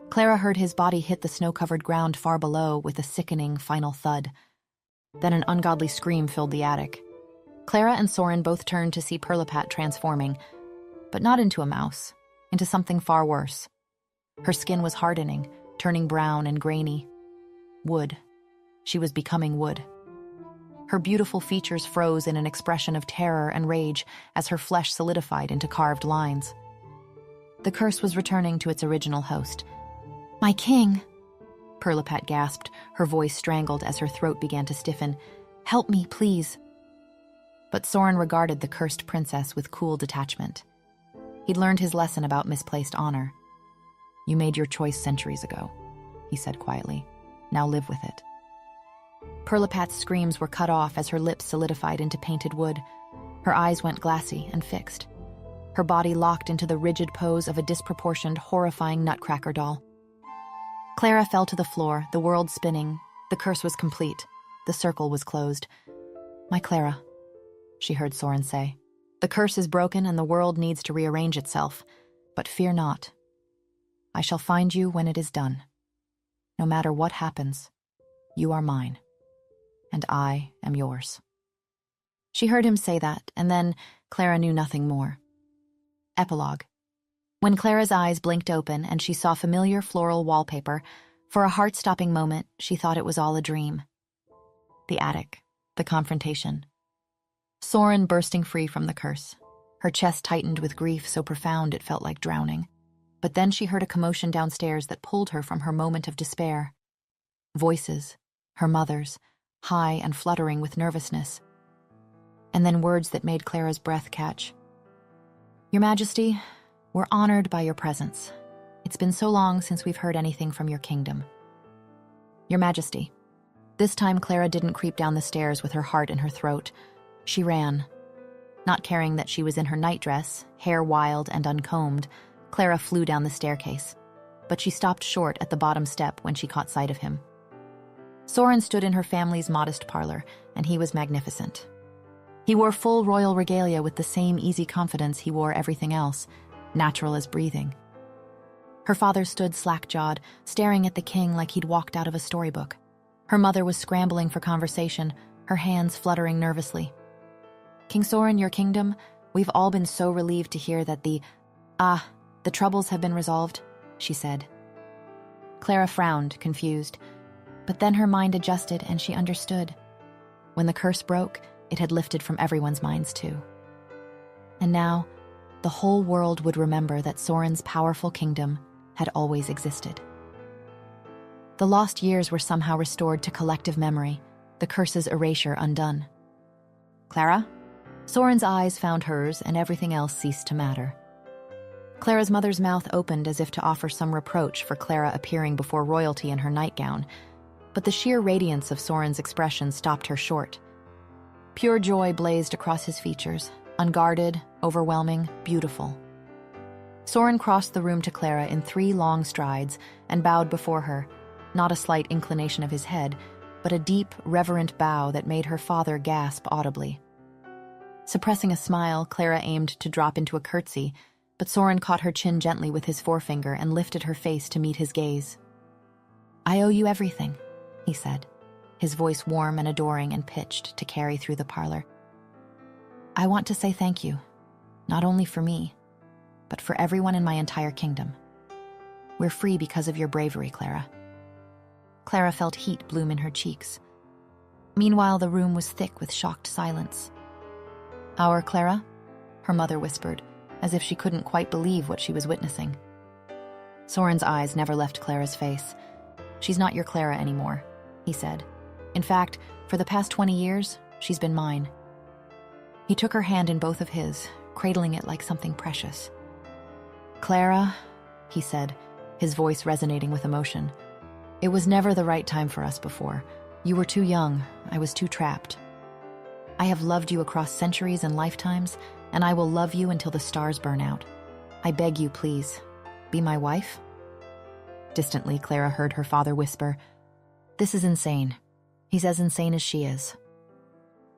Clara heard his body hit the snow-covered ground far below with a sickening final thud. Then an ungodly scream filled the attic. Clara and Soren both turned to see Pirlipat transforming, but not into a mouse, into something far worse. Her skin was hardening, turning brown and grainy. Wood. She was becoming wood. Her beautiful features froze in an expression of terror and rage as her flesh solidified into carved lines. The curse was returning to its original host. "My king!" Pirlipat gasped, her voice strangled as her throat began to stiffen. "Help me, please." But Soren regarded the cursed princess with cool detachment. He'd learned his lesson about misplaced honor. "You made your choice centuries ago," he said quietly. "Now live with it." Pirlipat's screams were cut off as her lips solidified into painted wood. Her eyes went glassy and fixed. Her body locked into the rigid pose of a disproportioned, horrifying Nutcracker doll. Clara fell to the floor, the world spinning. The curse was complete. The circle was closed. "My Clara," she heard Soren say. "The curse is broken and the world needs to rearrange itself. But fear not. I shall find you when it is done. No matter what happens, you are mine, and I am yours." She heard him say that, and then Clara knew nothing more. Epilogue. When Clara's eyes blinked open and she saw familiar floral wallpaper, for a heart-stopping moment, she thought it was all a dream. The attic, the confrontation. Soren bursting free from the curse. Her chest tightened with grief so profound it felt like drowning. But then she heard a commotion downstairs that pulled her from her moment of despair. Voices, her mother's, high and fluttering with nervousness. And then words that made Clara's breath catch. "Your Majesty, we're honored by your presence. It's been so long since we've heard anything from your kingdom." "Your Majesty." This time Clara didn't creep down the stairs with her heart in her throat. She ran. Not caring that she was in her nightdress, hair wild and uncombed, Clara flew down the staircase. But she stopped short at the bottom step when she caught sight of him. Soren stood in her family's modest parlor, and he was magnificent. He wore full royal regalia with the same easy confidence he wore everything else, natural as breathing. Her father stood slack-jawed, staring at the king like he'd walked out of a storybook. Her mother was scrambling for conversation, her hands fluttering nervously. "King Soren, your kingdom, we've all been so relieved to hear that the troubles have been resolved," she said. Clara frowned, confused. But then her mind adjusted and she understood. When the curse broke, it had lifted from everyone's minds too. And now, the whole world would remember that Soren's powerful kingdom had always existed. The lost years were somehow restored to collective memory, the curse's erasure undone. "Clara?" Soren's eyes found hers and everything else ceased to matter. Clara's mother's mouth opened as if to offer some reproach for Clara appearing before royalty in her nightgown, but the sheer radiance of Soren's expression stopped her short. Pure joy blazed across his features, unguarded, overwhelming, beautiful. Soren crossed the room to Clara in 3 long strides and bowed before her, not a slight inclination of his head, but a deep, reverent bow that made her father gasp audibly. Suppressing a smile, Clara aimed to drop into a curtsy, but Soren caught her chin gently with his forefinger and lifted her face to meet his gaze. "I owe you everything," he said, his voice warm and adoring and pitched to carry through the parlor. "I want to say thank you, not only for me, but for everyone in my entire kingdom. We're free because of your bravery, Clara." Clara felt heat bloom in her cheeks. Meanwhile, the room was thick with shocked silence. "Our Clara?" her mother whispered, as if she couldn't quite believe what she was witnessing. Soren's eyes never left Clara's face. "She's not your Clara anymore," he said. "In fact, for the past 20 years, she's been mine." He took her hand in both of his, cradling it like something precious. "Clara," he said, his voice resonating with emotion. "It was never the right time for us before. You were too young, I was too trapped. I have loved you across centuries and lifetimes, and I will love you until the stars burn out. I beg you, please, be my wife?" Distantly, Clara heard her father whisper, "This is insane. He's as insane as she is."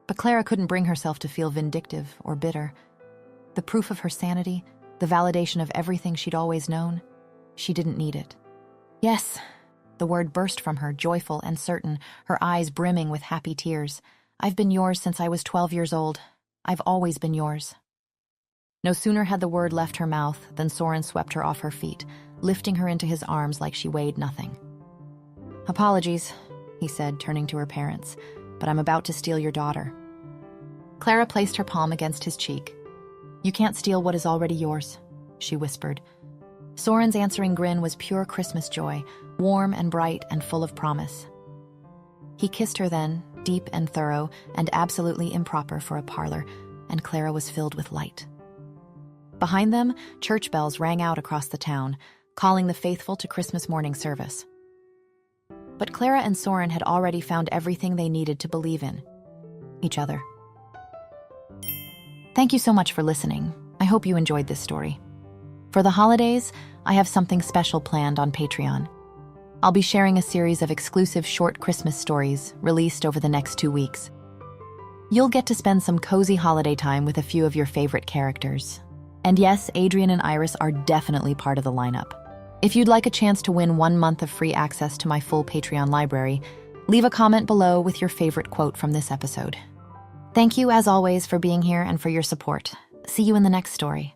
But Clara couldn't bring herself to feel vindictive or bitter. The proof of her sanity, the validation of everything she'd always known, she didn't need it. "Yes," the word burst from her, joyful and certain, her eyes brimming with happy tears. "I've been yours since I was 12 years old. I've always been yours." No sooner had the word left her mouth than Soren swept her off her feet, lifting her into his arms like she weighed nothing. "Apologies," he said, turning to her parents, "but I'm about to steal your daughter." Clara placed her palm against his cheek. "You can't steal what is already yours," she whispered. Soren's answering grin was pure Christmas joy, warm and bright and full of promise. He kissed her then, deep and thorough, and absolutely improper for a parlor, and Clara was filled with light. Behind them, church bells rang out across the town, calling the faithful to Christmas morning service. But Clara and Soren had already found everything they needed to believe in each other. Thank you so much for listening. I hope you enjoyed this story. For the holidays, I have something special planned on Patreon. I'll be sharing a series of exclusive short Christmas stories released over the next 2 weeks. You'll get to spend some cozy holiday time with a few of your favorite characters. And yes, Adrian and Iris are definitely part of the lineup. If you'd like a chance to win 1 month of free access to my full Patreon library, leave a comment below with your favorite quote from this episode. Thank you, as always, for being here and for your support. See you in the next story.